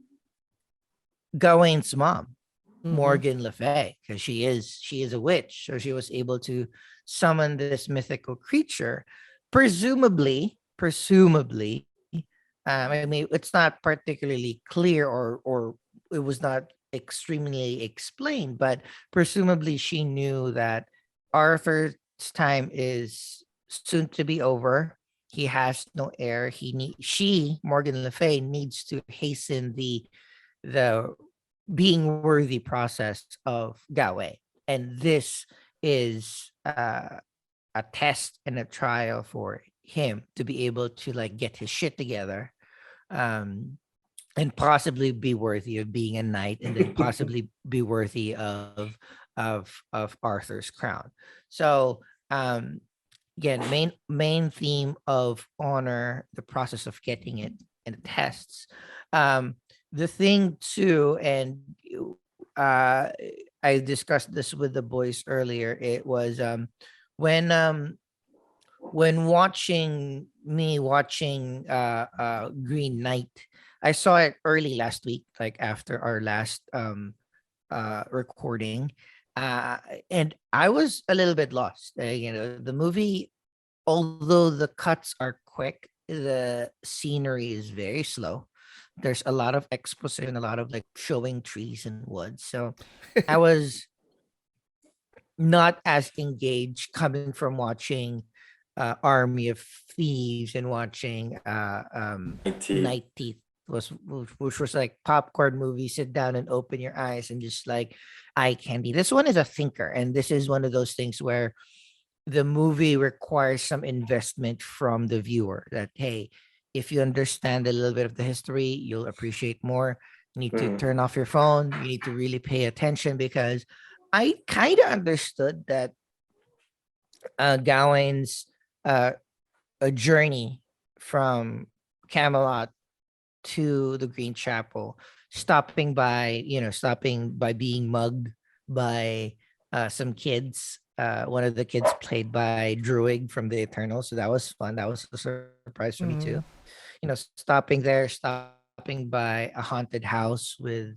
Gawain's mom, Mm-hmm. Morgan Le Fay, because she is a witch, so she was able to summon this mythical creature, presumably. I mean, it's not particularly clear, or it was not extremely explained, but presumably she knew that Arthur's time is soon to be over. He has no heir. She, Morgan Le Fay, needs to hasten the being worthy process of Gawe. And this is a test and a trial for him to be able to like get his shit together, um, and possibly be worthy of being a knight, and then possibly be worthy of Arthur's crown. So, um, again, main theme of honor, the process of getting it, and the tests. Um, the thing too, and uh, I discussed this with the boys earlier. It was when um watching Green Knight. I saw it early last week, like after our last recording. And I was a little bit lost. The movie, although the cuts are quick, the scenery is very slow. There's a lot of exposition, a lot of like showing trees and woods. So I was not as engaged coming from watching Army of Thieves and watching IT. Night Teeth, which was like popcorn movie. Sit down and open your eyes and just like eye candy. This one is a thinker, and this is one of those things where the movie requires some investment from the viewer. That, hey, if you understand a little bit of the history, you'll appreciate more. You need to Mhm. turn off your phone. You need to really pay attention, because I kind of understood that Gawain's uh, a journey from Camelot to the Green Chapel, stopping by being mugged by some kids. One of the kids played by Druig from the Eternals, so that was fun. That was a surprise for me too. Mm-hmm. Stopping there, stopping by a haunted house with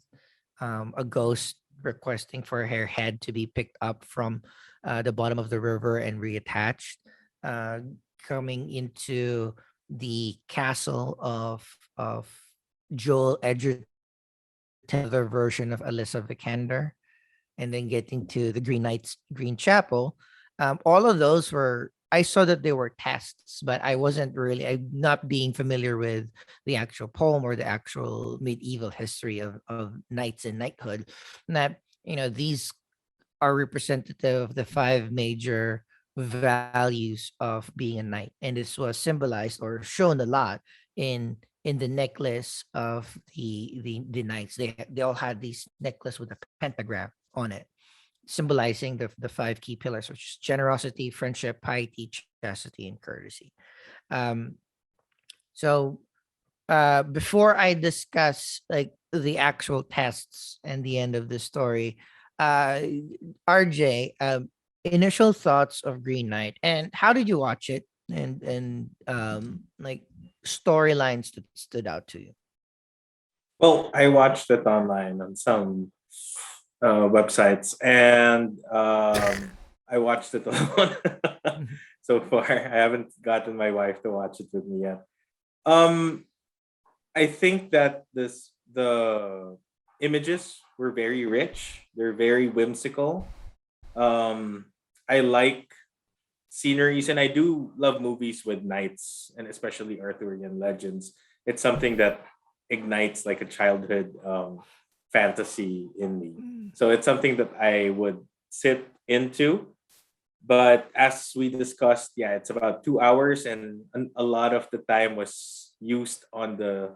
a ghost requesting for her head to be picked up from the bottom of the river and reattached. Uh, Coming into the castle of Joel Edgerton, another version of Alyssa Vikander, and then getting to the Green Knights Green Chapel. All of those were, I saw that they were tests, but I wasn't really, I'm not being familiar with the actual poem or the actual medieval history of knights and knighthood. And that, these are representative of the five major values of being a knight, and this was symbolized or shown a lot in the necklace of the knights. They all had these necklace with a pentagram on it, symbolizing the five key pillars, which is generosity, friendship, piety, chastity, and courtesy. um so Before I discuss like the actual tests and the end of the story, uh RJ, initial thoughts of Green Knight, and how did you watch it, and like storylines that stood out to you. Well, I watched it online on some websites, and I watched it alone. So far, I haven't gotten my wife to watch it with me yet. Um, I think that the images were very rich. They're very whimsical. Um, I like sceneries, and I do love movies with knights, and especially Arthurian legends. It's something that ignites like a childhood fantasy in me. Mm. So it's something that I would sit into. But as we discussed, yeah, it's about 2 hours, and a lot of the time was used on the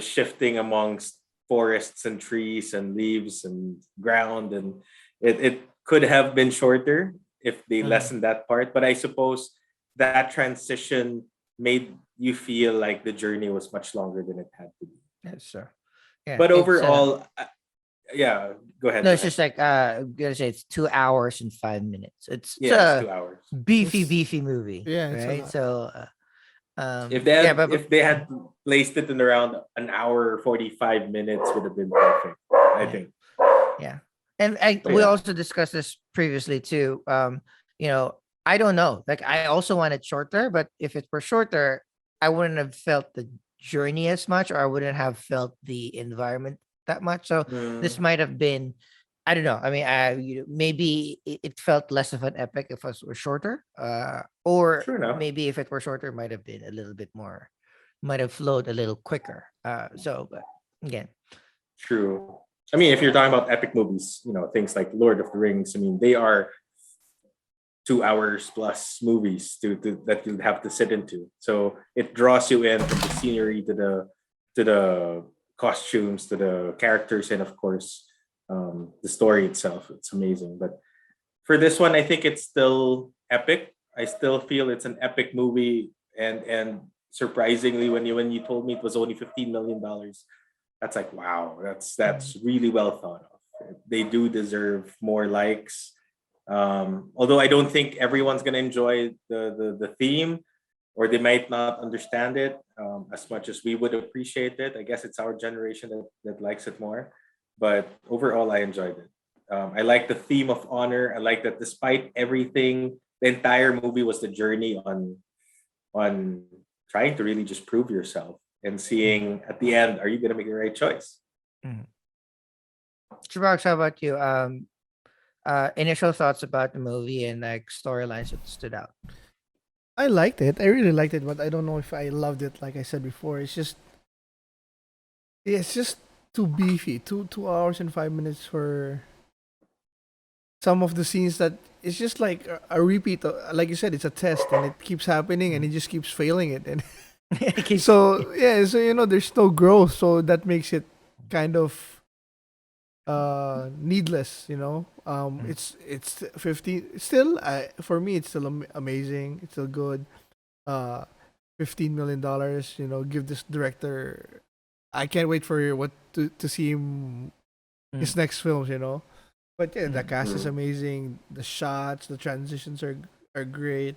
shifting amongst forests and trees and leaves and ground, and it could have been shorter if they Mhm. lessened that part, but I suppose that transition made you feel like the journey was much longer than it had to be. Yes, sir. Yeah, But it's overall, yeah, go ahead, no, go it's ahead. just like I'm gonna say it's 2 hours and 5 minutes. It's Yeah, it's a 2 hours. It's beefy movie, yeah, it's a right? lot. So yeah, If they had placed it in around an hour 45 minutes would have been perfect, I yeah, think. yeah. And So we yeah. also discussed this previously too. You know, I don't know. Like I also want it shorter, but if it were shorter, I wouldn't have felt the journey as much, or I wouldn't have felt the environment that much. So this Mm, might have been, I don't know. I mean, maybe it felt less of an epic if it were shorter, or true enough. maybe if it were shorter, it might have been a little bit more, might have flowed a little quicker. But again, True. I mean, if you're talking about epic movies, things like Lord of the Rings, I mean, they are 2 hours plus movies that you'll have to sit into. So it draws you in from the scenery to the costumes to the characters, and of course the story itself. It's amazing. But for this one, I think it's still epic. I still feel it's an epic movie, and surprisingly, when you told me it was only $15 million, that's like wow. That's really well thought of. They do deserve more likes. Although I don't think everyone's gonna enjoy the theme, or they might not understand it as much as we would appreciate it. I guess it's our generation that likes it more. But overall, I enjoyed it. I like the theme of honor. I like that despite everything, the entire movie was the journey on trying to really just prove yourself and seeing at the end, are you gonna make the right choice? mm. Chubax, how about you? Initial thoughts about the movie and like storylines that stood out. I liked it. I really liked it, but I don't know if I loved it. Like I said before, it's just too beefy. 2 hours and 5 minutes for some of the scenes that it's just like a repeat. Like you said, it's a test, and it keeps happening, and it just keeps failing it. And Keep- so yeah, so there's no growth, so that makes it kind of needless. Mm. It's 15 still. For me, it's still amazing. It's still good. uh $15 million, give this director. I can't wait for what to see him, Mm. his next films, But yeah, the cast is Mm. amazing. The shots, the transitions are great.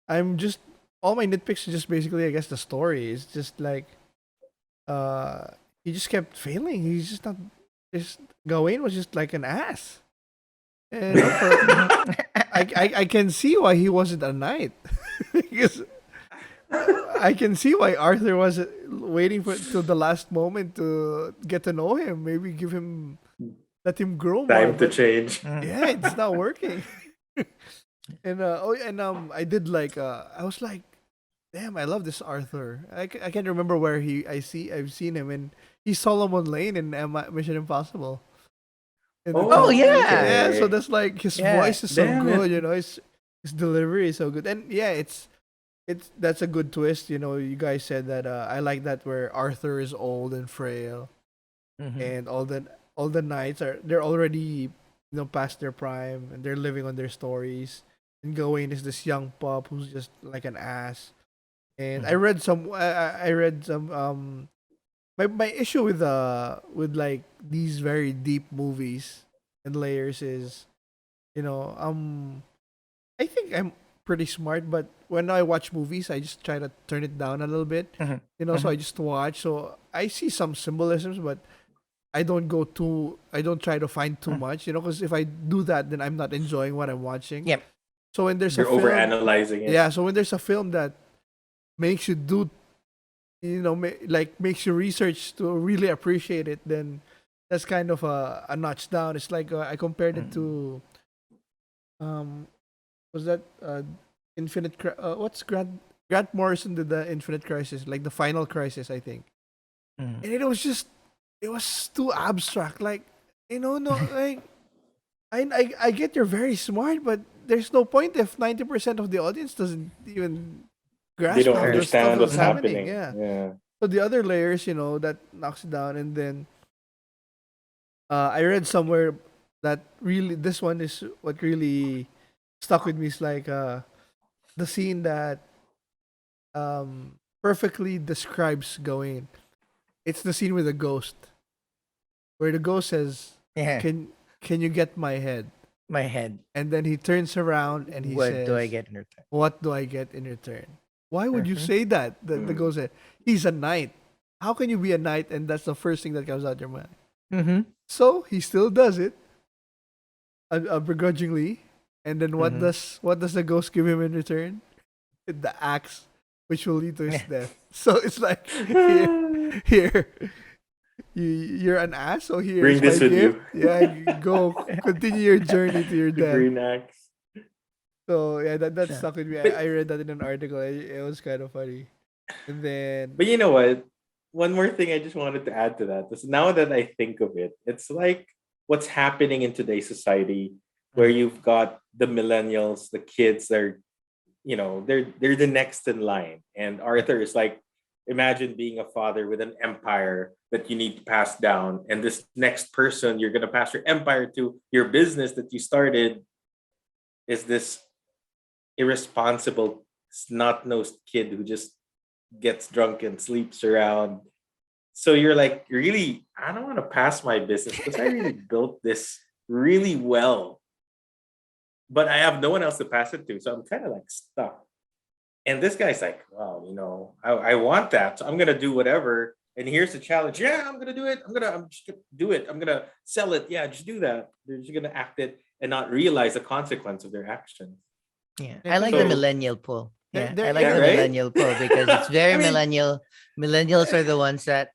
I'm just all my nitpicks are just basically, I guess, the story. It's just like uh he just kept failing. He's just not. Just Gawain was just like an ass. And, for I can see why he wasn't a knight because I can see why Arthur was waiting for till the last moment to get to know him. Maybe let him grow more. Time to But change. yeah, it's not working. And I did like I was like, damn, I love this Arthur. I can't remember where I've seen him, and he's Solomon Lane in Mission Impossible. In the Oh, Oh, yeah. yeah, so okay. that's like his Yeah. voice is so Damn it. good, his delivery is so good, and yeah, it's that's a good twist. You guys said that. I like that where Arthur is old and frail, Mhm. and all the knights they're already past their prime, and they're living on their stories. And Gawain is this young pup who's just like an ass. And I Mhm. read some. I read some. My issue with like these very deep movies and layers is, you know um I think I'm pretty smart, but when I watch movies, I just try to turn it down a little bit. Mhm. So I Mhm. just watch. So I see some symbolisms, but I don't try to find too Mhm. much. Because if I do that, then I'm not enjoying what I'm watching. Yep. So when there's a You're film, overanalyzing it. yeah. So when there's a film that makes you do, like makes you research to really appreciate it, then that's kind of a notch down. It's like I compared it Mhm. to um was that what's Grant Morrison did the Infinite Crisis, like the Final Crisis, I think. Mhm. And it was too abstract. Like, no, like I get you're very smart, but there's no point if 90% of the audience doesn't even They grasp don't how Sure. the stuff understand is what's Mhm. happening. happening. Yeah. Yeah. So the other layers, that knocks it down. And then I read somewhere that really this one is what really stuck with me is like the scene that perfectly describes Gawain. It's the scene with the ghost, where the ghost says, Yeah. "Can you get my head?" My head. And then he turns around and he What do I says, get in return? "What do I get in return?" Why would you Mhm. say that? The Mm. ghost said, "He's a knight. How can you be a knight?" And that's the first thing that comes out your mind. Mhm. So he still does it, begrudgingly. And then Mhm. what does the ghost give him in return? The axe, which will lead to his Yeah. death. So it's like, here, here, you're an ass. So Bring here's my this with gift. you. Yeah, go continue your journey to your The death. green axe. So yeah, that So, stuck with me. I But read that in an article. It was kind of funny. And then, but you know what? One more thing I just wanted to add to that is now that I think of it, it's like what's happening in today's society where mhm. you've got the millennials, the kids, they're the next in line. And Yep. Arthur is like, imagine being a father with an empire that you need to pass down. And this next person you're gonna pass your empire to, your business that you started, is this irresponsible, snot-nosed kid who just gets drunk and sleeps around. So you're like, really, I don't want to pass my business because I really built this really well, but I have no one else to pass it to. So I'm kind of like stuck. And this guy's like, wow, I want that. So I'm gonna do whatever. And here's the challenge. Yeah, I'm gonna do it. I'm just gonna do it. I'm gonna sell it. Yeah, just do that. They're just gonna act it and not realize the consequence of their actions. Yeah. I I think like the there, So millennial pull. there, Yeah. there I like yeah, the yeah, right. millennial pull because it's very I mean, millennial. Millennials are the ones that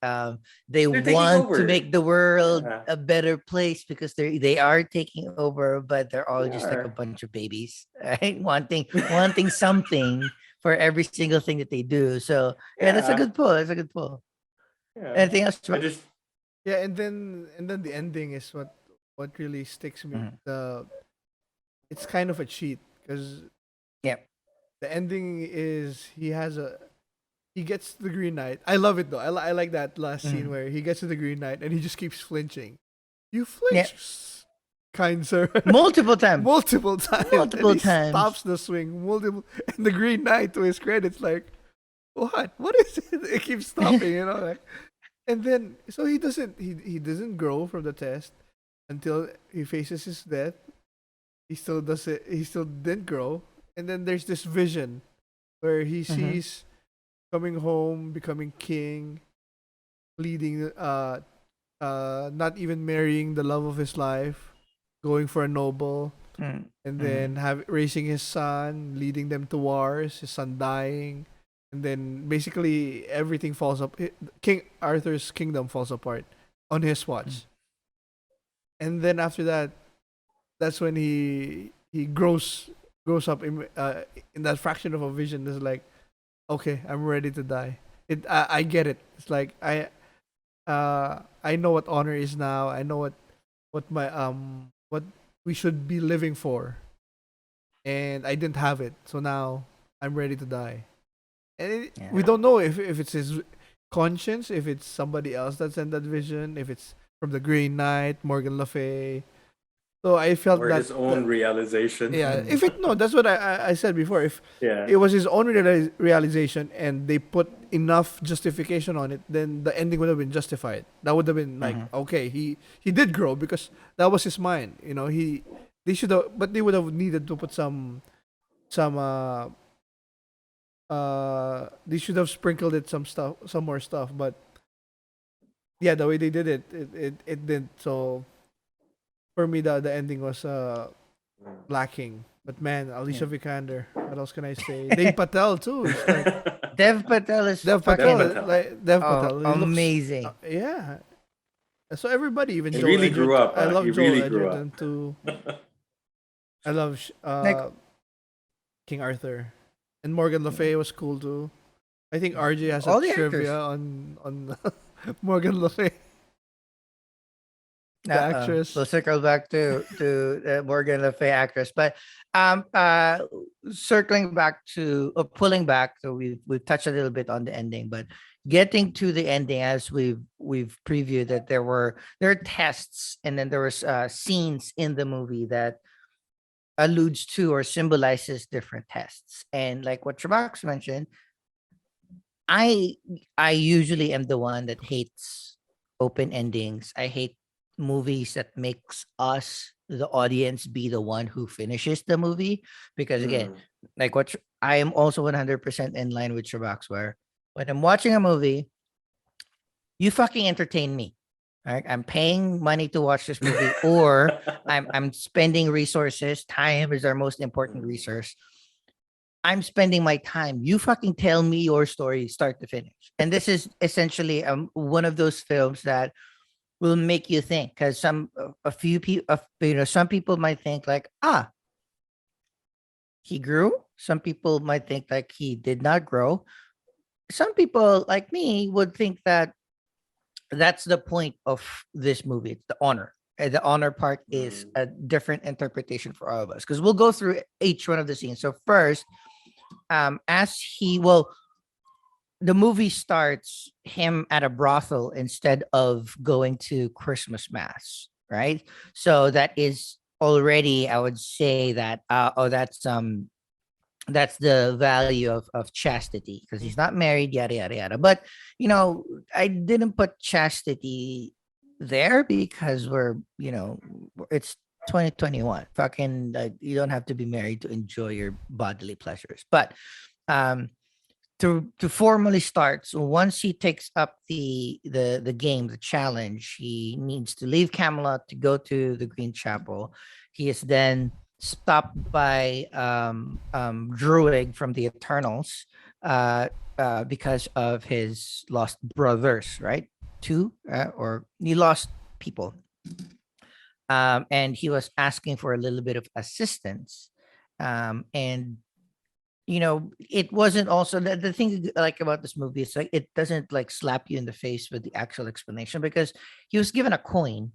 they they're taking want to over. make the world Yeah, a better place because they are taking over, but they're all they just like a are. bunch of babies, right? Wanting something for every single thing that they do. So yeah, that's a Yeah, good pull. That's a good pull. yeah. Anything else, I Chubax? just yeah. And then the ending is what really sticks me. Mhm. It's kind of a cheat because Yep. the ending is he gets the Green Knight. I love it though. I like that last scene Mhm. where he gets to the Green Knight and he just keeps flinching. You Yep. flinch, kind sir. Multiple times. Multiple times, and Multiple he stops times. the swing. Multiple, and the Green Knight, to his credit, like, what? What is it? It keeps stopping, like. And then, so he doesn't grow from the test. until he faces his death. He still does it. He still didn't grow. And then there's this vision where he Mm-hmm. sees coming home, becoming king, leading, not even marrying the love of his life, going for a noble, and Mm-hmm. then have raising his son, leading them to wars, his son dying, and then basically everything falls up. King Arthur's kingdom falls apart on his watch, and then after that, that's when he grows up in that fraction of a vision. Is like, okay, I'm ready to die. I get it. It's like I know what honor is now. I know what we should be living for, and I didn't have it. So now I'm ready to die. And we Yeah. don't know if it's his conscience, if it's somebody else that's in that vision, if it's from the Green Knight, Morgan Le Fay. So I felt Or that his own realization. yeah, if it no, that's what I said before. If Yeah. it was his own realization and they put enough justification on it, then the ending would have been justified. That would have been like, Mm-hmm. okay, he did grow because that was his mind. They should have, but they would have needed to put some they should have sprinkled it some more stuff. But yeah, the way they did it didn't. So for me, the ending was lacking. But man, Alicia Yeah. Vikander. What else can I say? Dave Patel too. It's like Dev Patel is Dev Dev Patel. fucking Patel. Dev Patel. He looks. amazing. Yeah. So everybody, even He Joel really grew Edgerton. up. I He love Joel really grew up. Edgerton too. I love Like King Arthur, and Morgan Le Fay was cool too. I think RJ has a all the trivia actors. on Morgan Le Fay, the We'll actress. circle back to Morgan Le Fay actress, but um uh circling back to or pulling back. So we've touched a little bit on the ending, but getting to the ending as we've previewed that there are tests and then there was scenes in the movie that alludes to or symbolizes different tests. And like what Chubax mentioned, I I usually am the one that hates open endings. I hate movies that makes us the audience be the one who finishes the movie because again, Mm. like I am also 100% in line with Chubax where when I'm watching a movie, you fucking entertain me. Right? I'm paying money to watch this movie or I'm spending resources. Time is our most important Mm. resource. I'm spending my time. You fucking tell me your story start to finish. And this is essentially one of those films that will make you think because a few people, some people might think like, he grew. Some people might think like he did not grow. Some people like me would think that that's the point of this movie. It's the honor. And the honor part is Mm. a different interpretation for all of us because we'll go through each one of the scenes. So first, as he well the movie starts him at a brothel instead of going to Christmas mass, right? So that is already, I would say that, that's the value of chastity because he's not married, yada yada yada. But I didn't put chastity there because it's 2021. Fucking, you don't have to be married to enjoy your bodily pleasures, but um to formally start, so once he takes up the game, the challenge, he needs to leave Camelot to go to the Green Chapel. He is then stopped by Druig from the Eternals, because of his lost brothers, right? Two, or he lost people, and he was asking for a little bit of assistance, and it wasn't also the thing I like about this movie is like it doesn't like slap you in the face with the actual explanation because he was given a coin,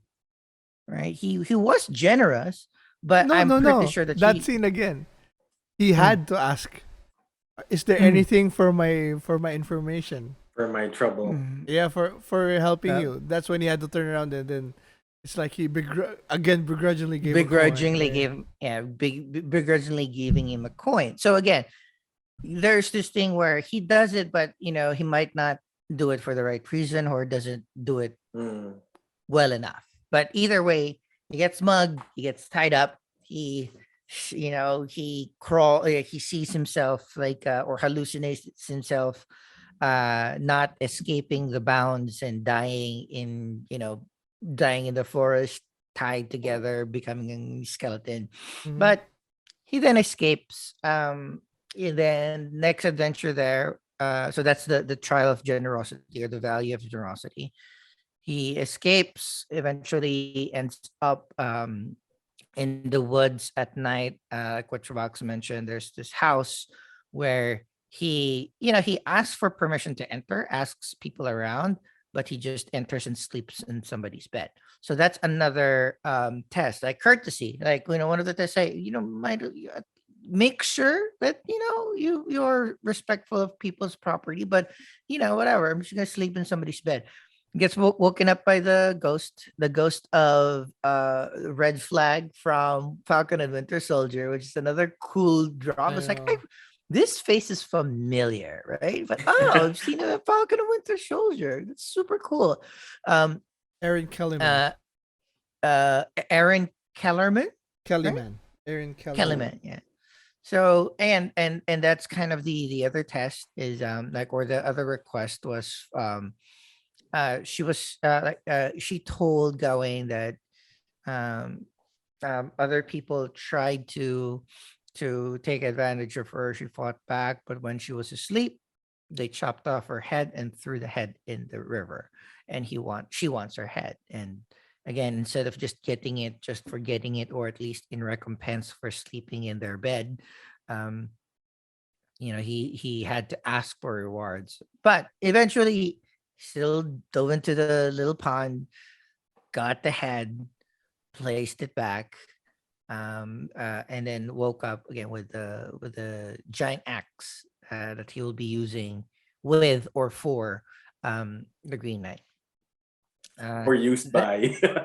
right? He was generous, but No, I'm no, pretty no. sure that That he scene again. He mm, had to ask, "Is there mm, anything for my information?" For my trouble. mm, Yeah, for helping uh, you. That's when he had to turn around and then it's like he again begrudgingly gave a coin. begrudgingly Yeah. gave begrudgingly giving him a coin. So again, there's this thing where he does it, but he might not do it for the right reason or doesn't do it Mm. well enough. But either way, He gets mugged. He gets tied up. He, he sees himself like or hallucinates himself, not escaping the bounds and dying in the forest, tied together, becoming a skeleton. Mm-hmm. But he then escapes. And then next adventure there. So that's the trial of generosity or the value of generosity. He escapes, eventually ends up in the woods at night, like what Chubax mentioned. There's this house where he asks for permission to enter, asks people around, but he just enters and sleeps in somebody's bed. So that's another test, like courtesy. Like, one of the tests say, make sure that you're respectful of people's property, but whatever. I'm just gonna sleep in somebody's bed. Gets woken up by the ghost of Red Flag from Falcon and Winter Soldier, which is another cool drama. I It's like, know. this face is familiar, right? But I've seen it in Falcon and Winter Soldier. That's super cool. Um, Aaron Kellyman. uh, Aaron Kellerman, right? Kellyman. Aaron Kellyman. Kellerman, yeah. So and that's kind of the other test is like, or the other request was she was she told Gawain that um other people tried to take advantage of her. She fought back, but when she was asleep, they chopped off her head and threw the head in the river. And she wants her head. And again, instead of just getting it just for getting it, or at least in recompense for sleeping in their bed, um, he had to ask for rewards. But eventually, still dove into the little pond, got the head, placed it back, and then woke up again with the giant axe that he will be using with or for the Green Knight. Uh, Or used that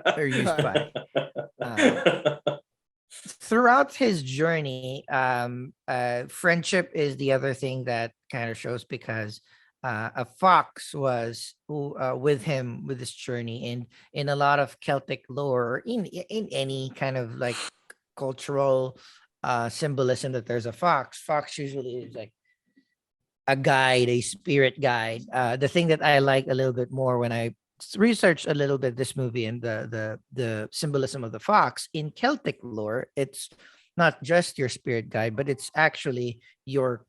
by. are used by. Um, Throughout his journey, friendship is the other thing that kind of shows, because a fox was with him with this journey, and in a lot of Celtic lore, in any kind of like cultural symbolism, that there's a fox. Fox usually is like a guide, a spirit guide. The thing that I like a little bit more when I researched a little bit this movie and the symbolism of the fox in Celtic lore, it's not just your spirit guide, but it's actually your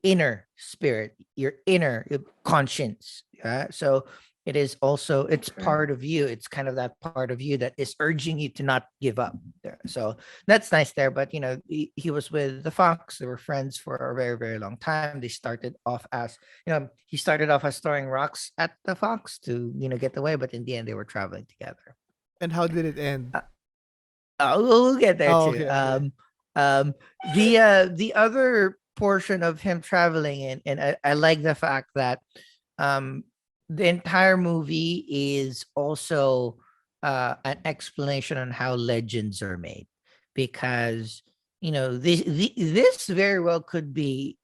inner spirit, your inner conscience. So it is also, it's Okay. part of you. It's kind of that part of you that is urging you to not give up. There. So that's nice there. But he was with the fox. They were friends for a very, very long time. They started off as, he started off as throwing rocks at the fox to get away, but in the end they were traveling together. And how did it end? Uh, we'll get there Oh, too. okay, okay. Um, the other portion of him traveling, and I like the fact that um, the entire movie is also an explanation on how legends are made, because this very well could be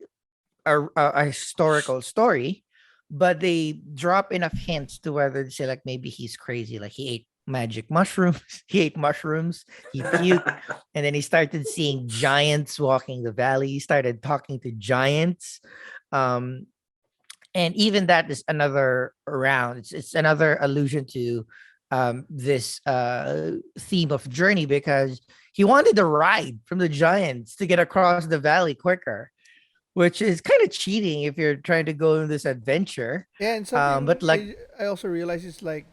a historical story, but they drop enough hints to whether to say, like, maybe he's crazy, like he ate magic mushrooms, he ate mushrooms, he puked, and then he started seeing giants walking the valley. He started talking to giants. Um, and even that is another round. It's another allusion to this theme of journey, because he wanted to ride from the giants to get across the valley quicker, which is kind of cheating if you're trying to go on this adventure. Yeah, and But something like, I also realize is like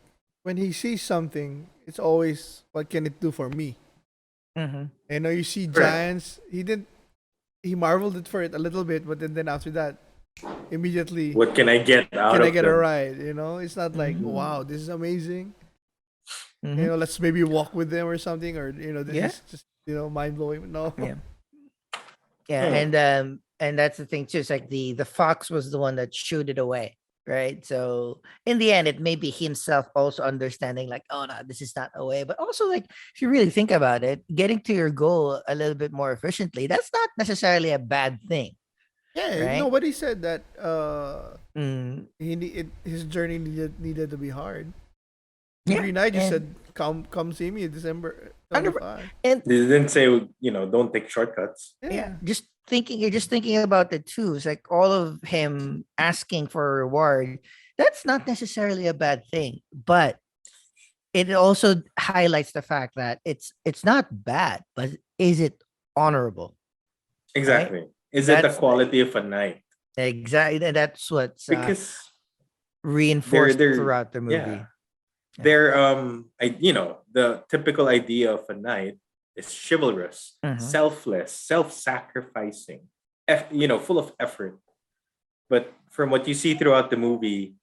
when he sees something, it's always what can it do for me? mhm. And you see Correct. giants. He marveled it for it a little bit, but then after that, immediately, What can I get out can I of get a them? ride? It's not like, Mhm. wow, this is amazing. Mhm. Let's maybe walk with them or something, or this Yeah. is just mind blowing. No. Yeah. Yeah, Hmm. and that's the thing too. It's like the fox was the one that shooed it away, right? So in the end, it may be himself also understanding, like, oh no, this is not a way. But also, like, if you really think about it, getting to your goal a little bit more efficiently, that's not necessarily a bad thing, Yeah, right? nobody said that. Mm, His journey needed to be hard. Yeah, Green Knight just and said, "Come see me in December under 25." and They didn't say, don't take shortcuts. yeah, Yeah. just thinking about it too. It's like all of him asking for a reward. That's not necessarily a bad thing, but it also highlights the fact that it's not bad, but is it honorable, right? Exactly. Is it the That's quality of a knight? exactly that's what's Because they're reinforced they're throughout the yeah. movie. Yeah. They're the typical idea of a knight is chivalrous, Mhm. selfless, self-sacrificing, full of effort. But from what you see throughout the movie,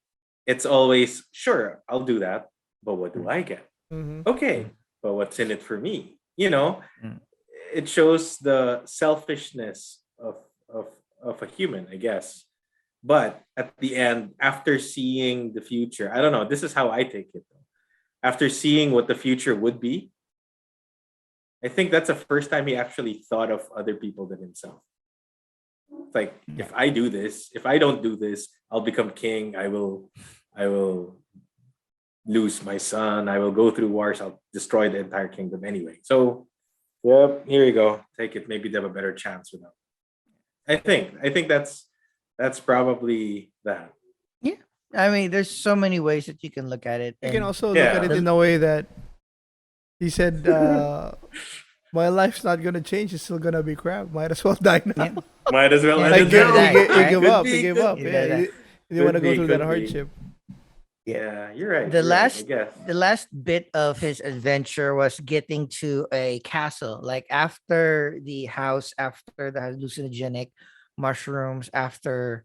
it's always, sure, I'll do that, but what do I get? Mm-hmm. Okay, but what's in it for me? You know, Mm. it shows the selfishness of of a human, I guess. But at the end, after seeing the future, I don't know. This is how I take it. After seeing what the future would be, I think that's the first time he actually thought of other people than himself. It's like, Yeah. if I do this, if I don't do this, I'll become king. I will lose my son. I will go through wars. I'll destroy the entire kingdom anyway. So, yep, here you go. Take it. Maybe they have a better chance without. I think that's probably that. Yeah. I mean, there's so many ways that you can look at it, You can and also look at it Yeah. in a way that he said, "My life's not gonna change. It's still gonna be crap. Might as well die yeah, now." Might as well yeah, end he Like it did now. that, he right? gave Could up. be, He gave could up. He Yeah, did that. he didn't want to could go be, through that could be. hardship. Yeah. Yeah, you're right. The You're right. I last guess. the last bit of his adventure was getting to a castle. Like after the house, after the hallucinogenic mushrooms, after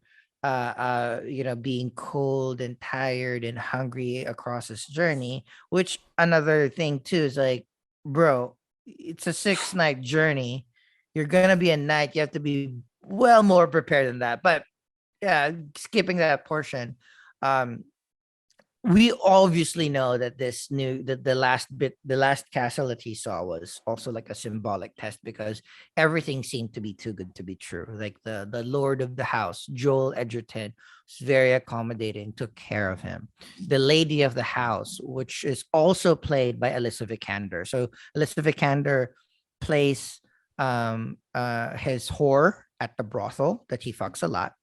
being cold and tired and hungry across his journey, which another thing too is like, bro, it's a 6 night journey. You're gonna be a knight, you have to be well more prepared than that. But yeah, skipping that portion. Um, we obviously know that the last castle that he saw was also like a symbolic test because everything seemed to be too good to be true. Like the lord of the house, Joel Edgerton, was very accommodating, took care of him. The lady of the house, which is also played by Alyssa Vikander. So Alyssa Vikander plays his whore at the brothel that he fucks a lot,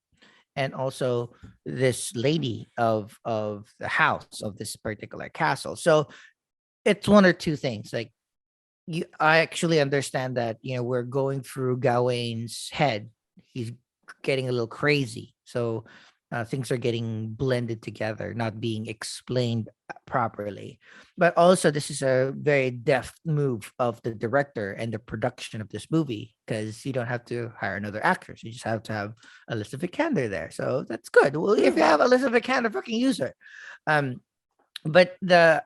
and also this lady of the house of this particular castle. So it's one or two things. Like I actually understand that we're going through Gawain's head. He's getting a little crazy. So things are getting blended together, not being explained properly. But also, this is a very deft move of the director and the production of this movie because you don't have to hire another actress. You just have to have Elizabeth Vikander there. So that's good. Well, if you have Elizabeth Vikander, fucking use her. Um, but the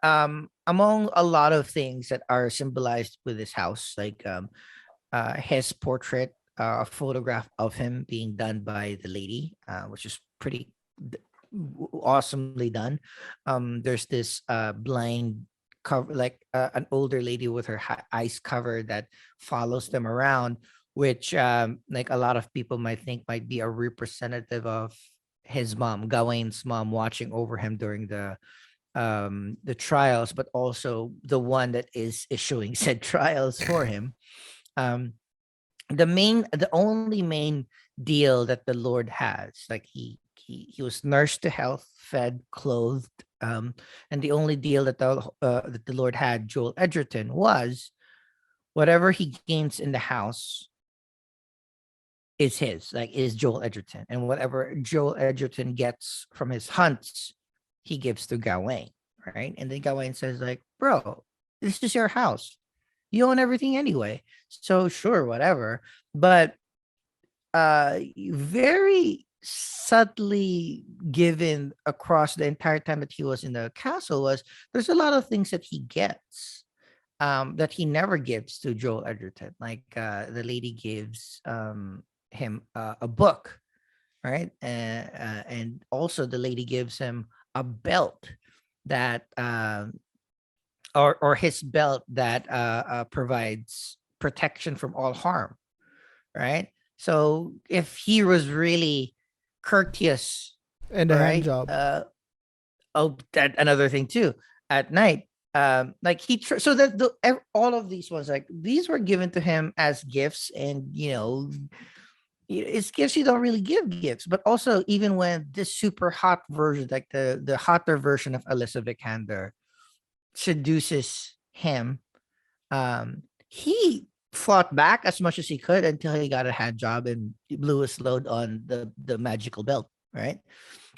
among a lot of things that are symbolized with this house, like his portrait, a photograph of him being done by the lady, which is pretty d- awesomely done. There's this blind cover, like an older lady with her eyes covered that follows them around, which like a lot of people might think might be a representative of his mom, Gawain's mom, watching over him during the trials, but also the one that is issuing said trials for him. Um, the only main deal that the Lord has, like he was nursed to health, fed, clothed, and the only deal that the Lord had Joel Edgerton was whatever he gains in the house is his, like is Joel Edgerton, and whatever Joel Edgerton gets from his hunts, he gives to Gawain, right? And then Gawain says, like, bro, this is your house. You own everything anyway. So sure, whatever. But very subtly given across the entire time that he was in the castle was there's a lot of things that he gets that he never gives to Joel Edgerton. Like the lady gives him a book, right? And also the lady gives him a belt that or his belt that provides protection from all harm, right? So if he was really courteous, And a hand right? job. Oh, that another thing too. at night. Like so that all of these ones, like these were given to him as gifts, and it's gifts you don't really give gifts. But also, even when this super hot version, like the hotter version of Alyssa Vikander, seduces him, he fought back as much as he could until he got a hand job and blew his load on the magical belt, right?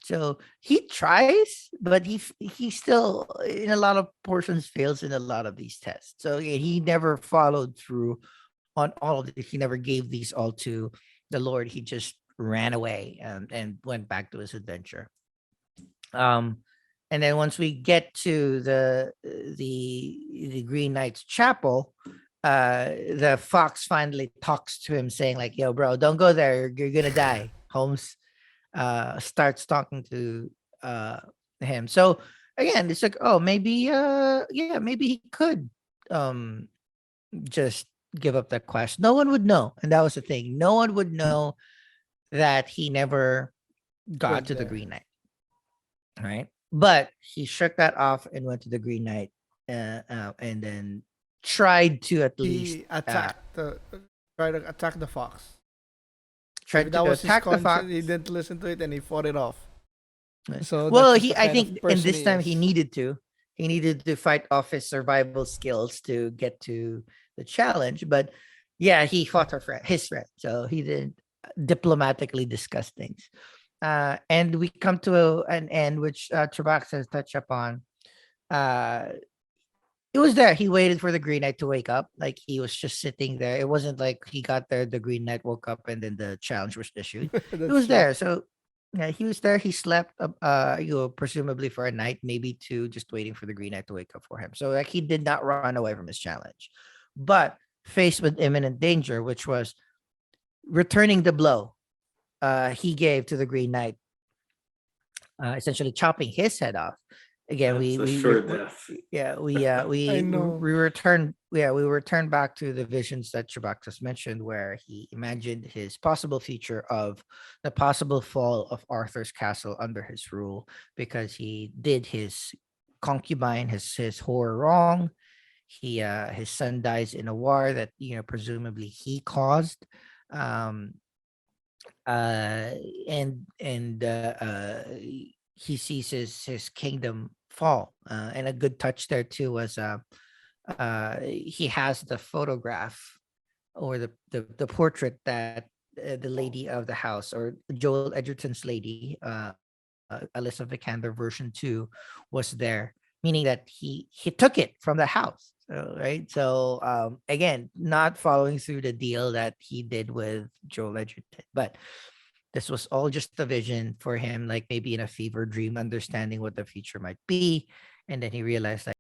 So he tries, but he still in a lot of portions fails in a lot of these tests. So yeah, he never followed through on all of it. He never gave these all to the Lord. He just ran away and went back to his adventure. Um, and then once we get to the Green Knight's chapel, the fox finally talks to him, saying like, "Yo, bro, don't go there. You're gonna die." Holmes starts talking to him. So again, it's like, oh, maybe yeah, maybe he could um just give up that quest. No one would know, and that was the thing. No one would know that he never got Went to the there. Green Knight, right? But he shook that off and went to the Green Knight, and then tried to at least He attacked the tried to attack the fox. Maybe tried that to was his attack the conscience. He fox. didn't listen to it and he fought it off. So that's Well, just the I kind of think in person this he time he is. needed to. He needed to fight off his survival skills to get to the challenge. But yeah, he fought his friend. So he didn't diplomatically discuss things. And we come to an end, which Chubax has touched upon. Uh, it was there. He waited for the Green Knight to wake up. Like he was just sitting there. It wasn't like he got there, the Green Knight woke up, and then the challenge was issued. It That's was true. there. So yeah, he was there. He slept, presumably for a night, maybe two, just waiting for the Green Knight to wake up for him. So like he did not run away from his challenge, but faced with imminent danger, which was returning the blow he gave to the Green Knight, essentially chopping his head off. Again, That's a sure death. yeah, I know. we return back to the visions that Chubax mentioned, where he imagined his possible future of the possible fall of Arthur's castle under his rule, because he did his concubine, his whore, wrong. His son dies in a war that presumably he caused. Um, uh and he sees his kingdom fall, and a good touch there too was he has the photograph, or the portrait that the lady of the house, or Joel Edgerton's lady, Alyssa Vikander version 2, was there, meaning that he took it from the house. So, right, so again, not following through the deal that he did with Joel Edgerton, but this was all just a vision for him, like maybe in a fever dream, understanding what the future might be. And then he realized, like,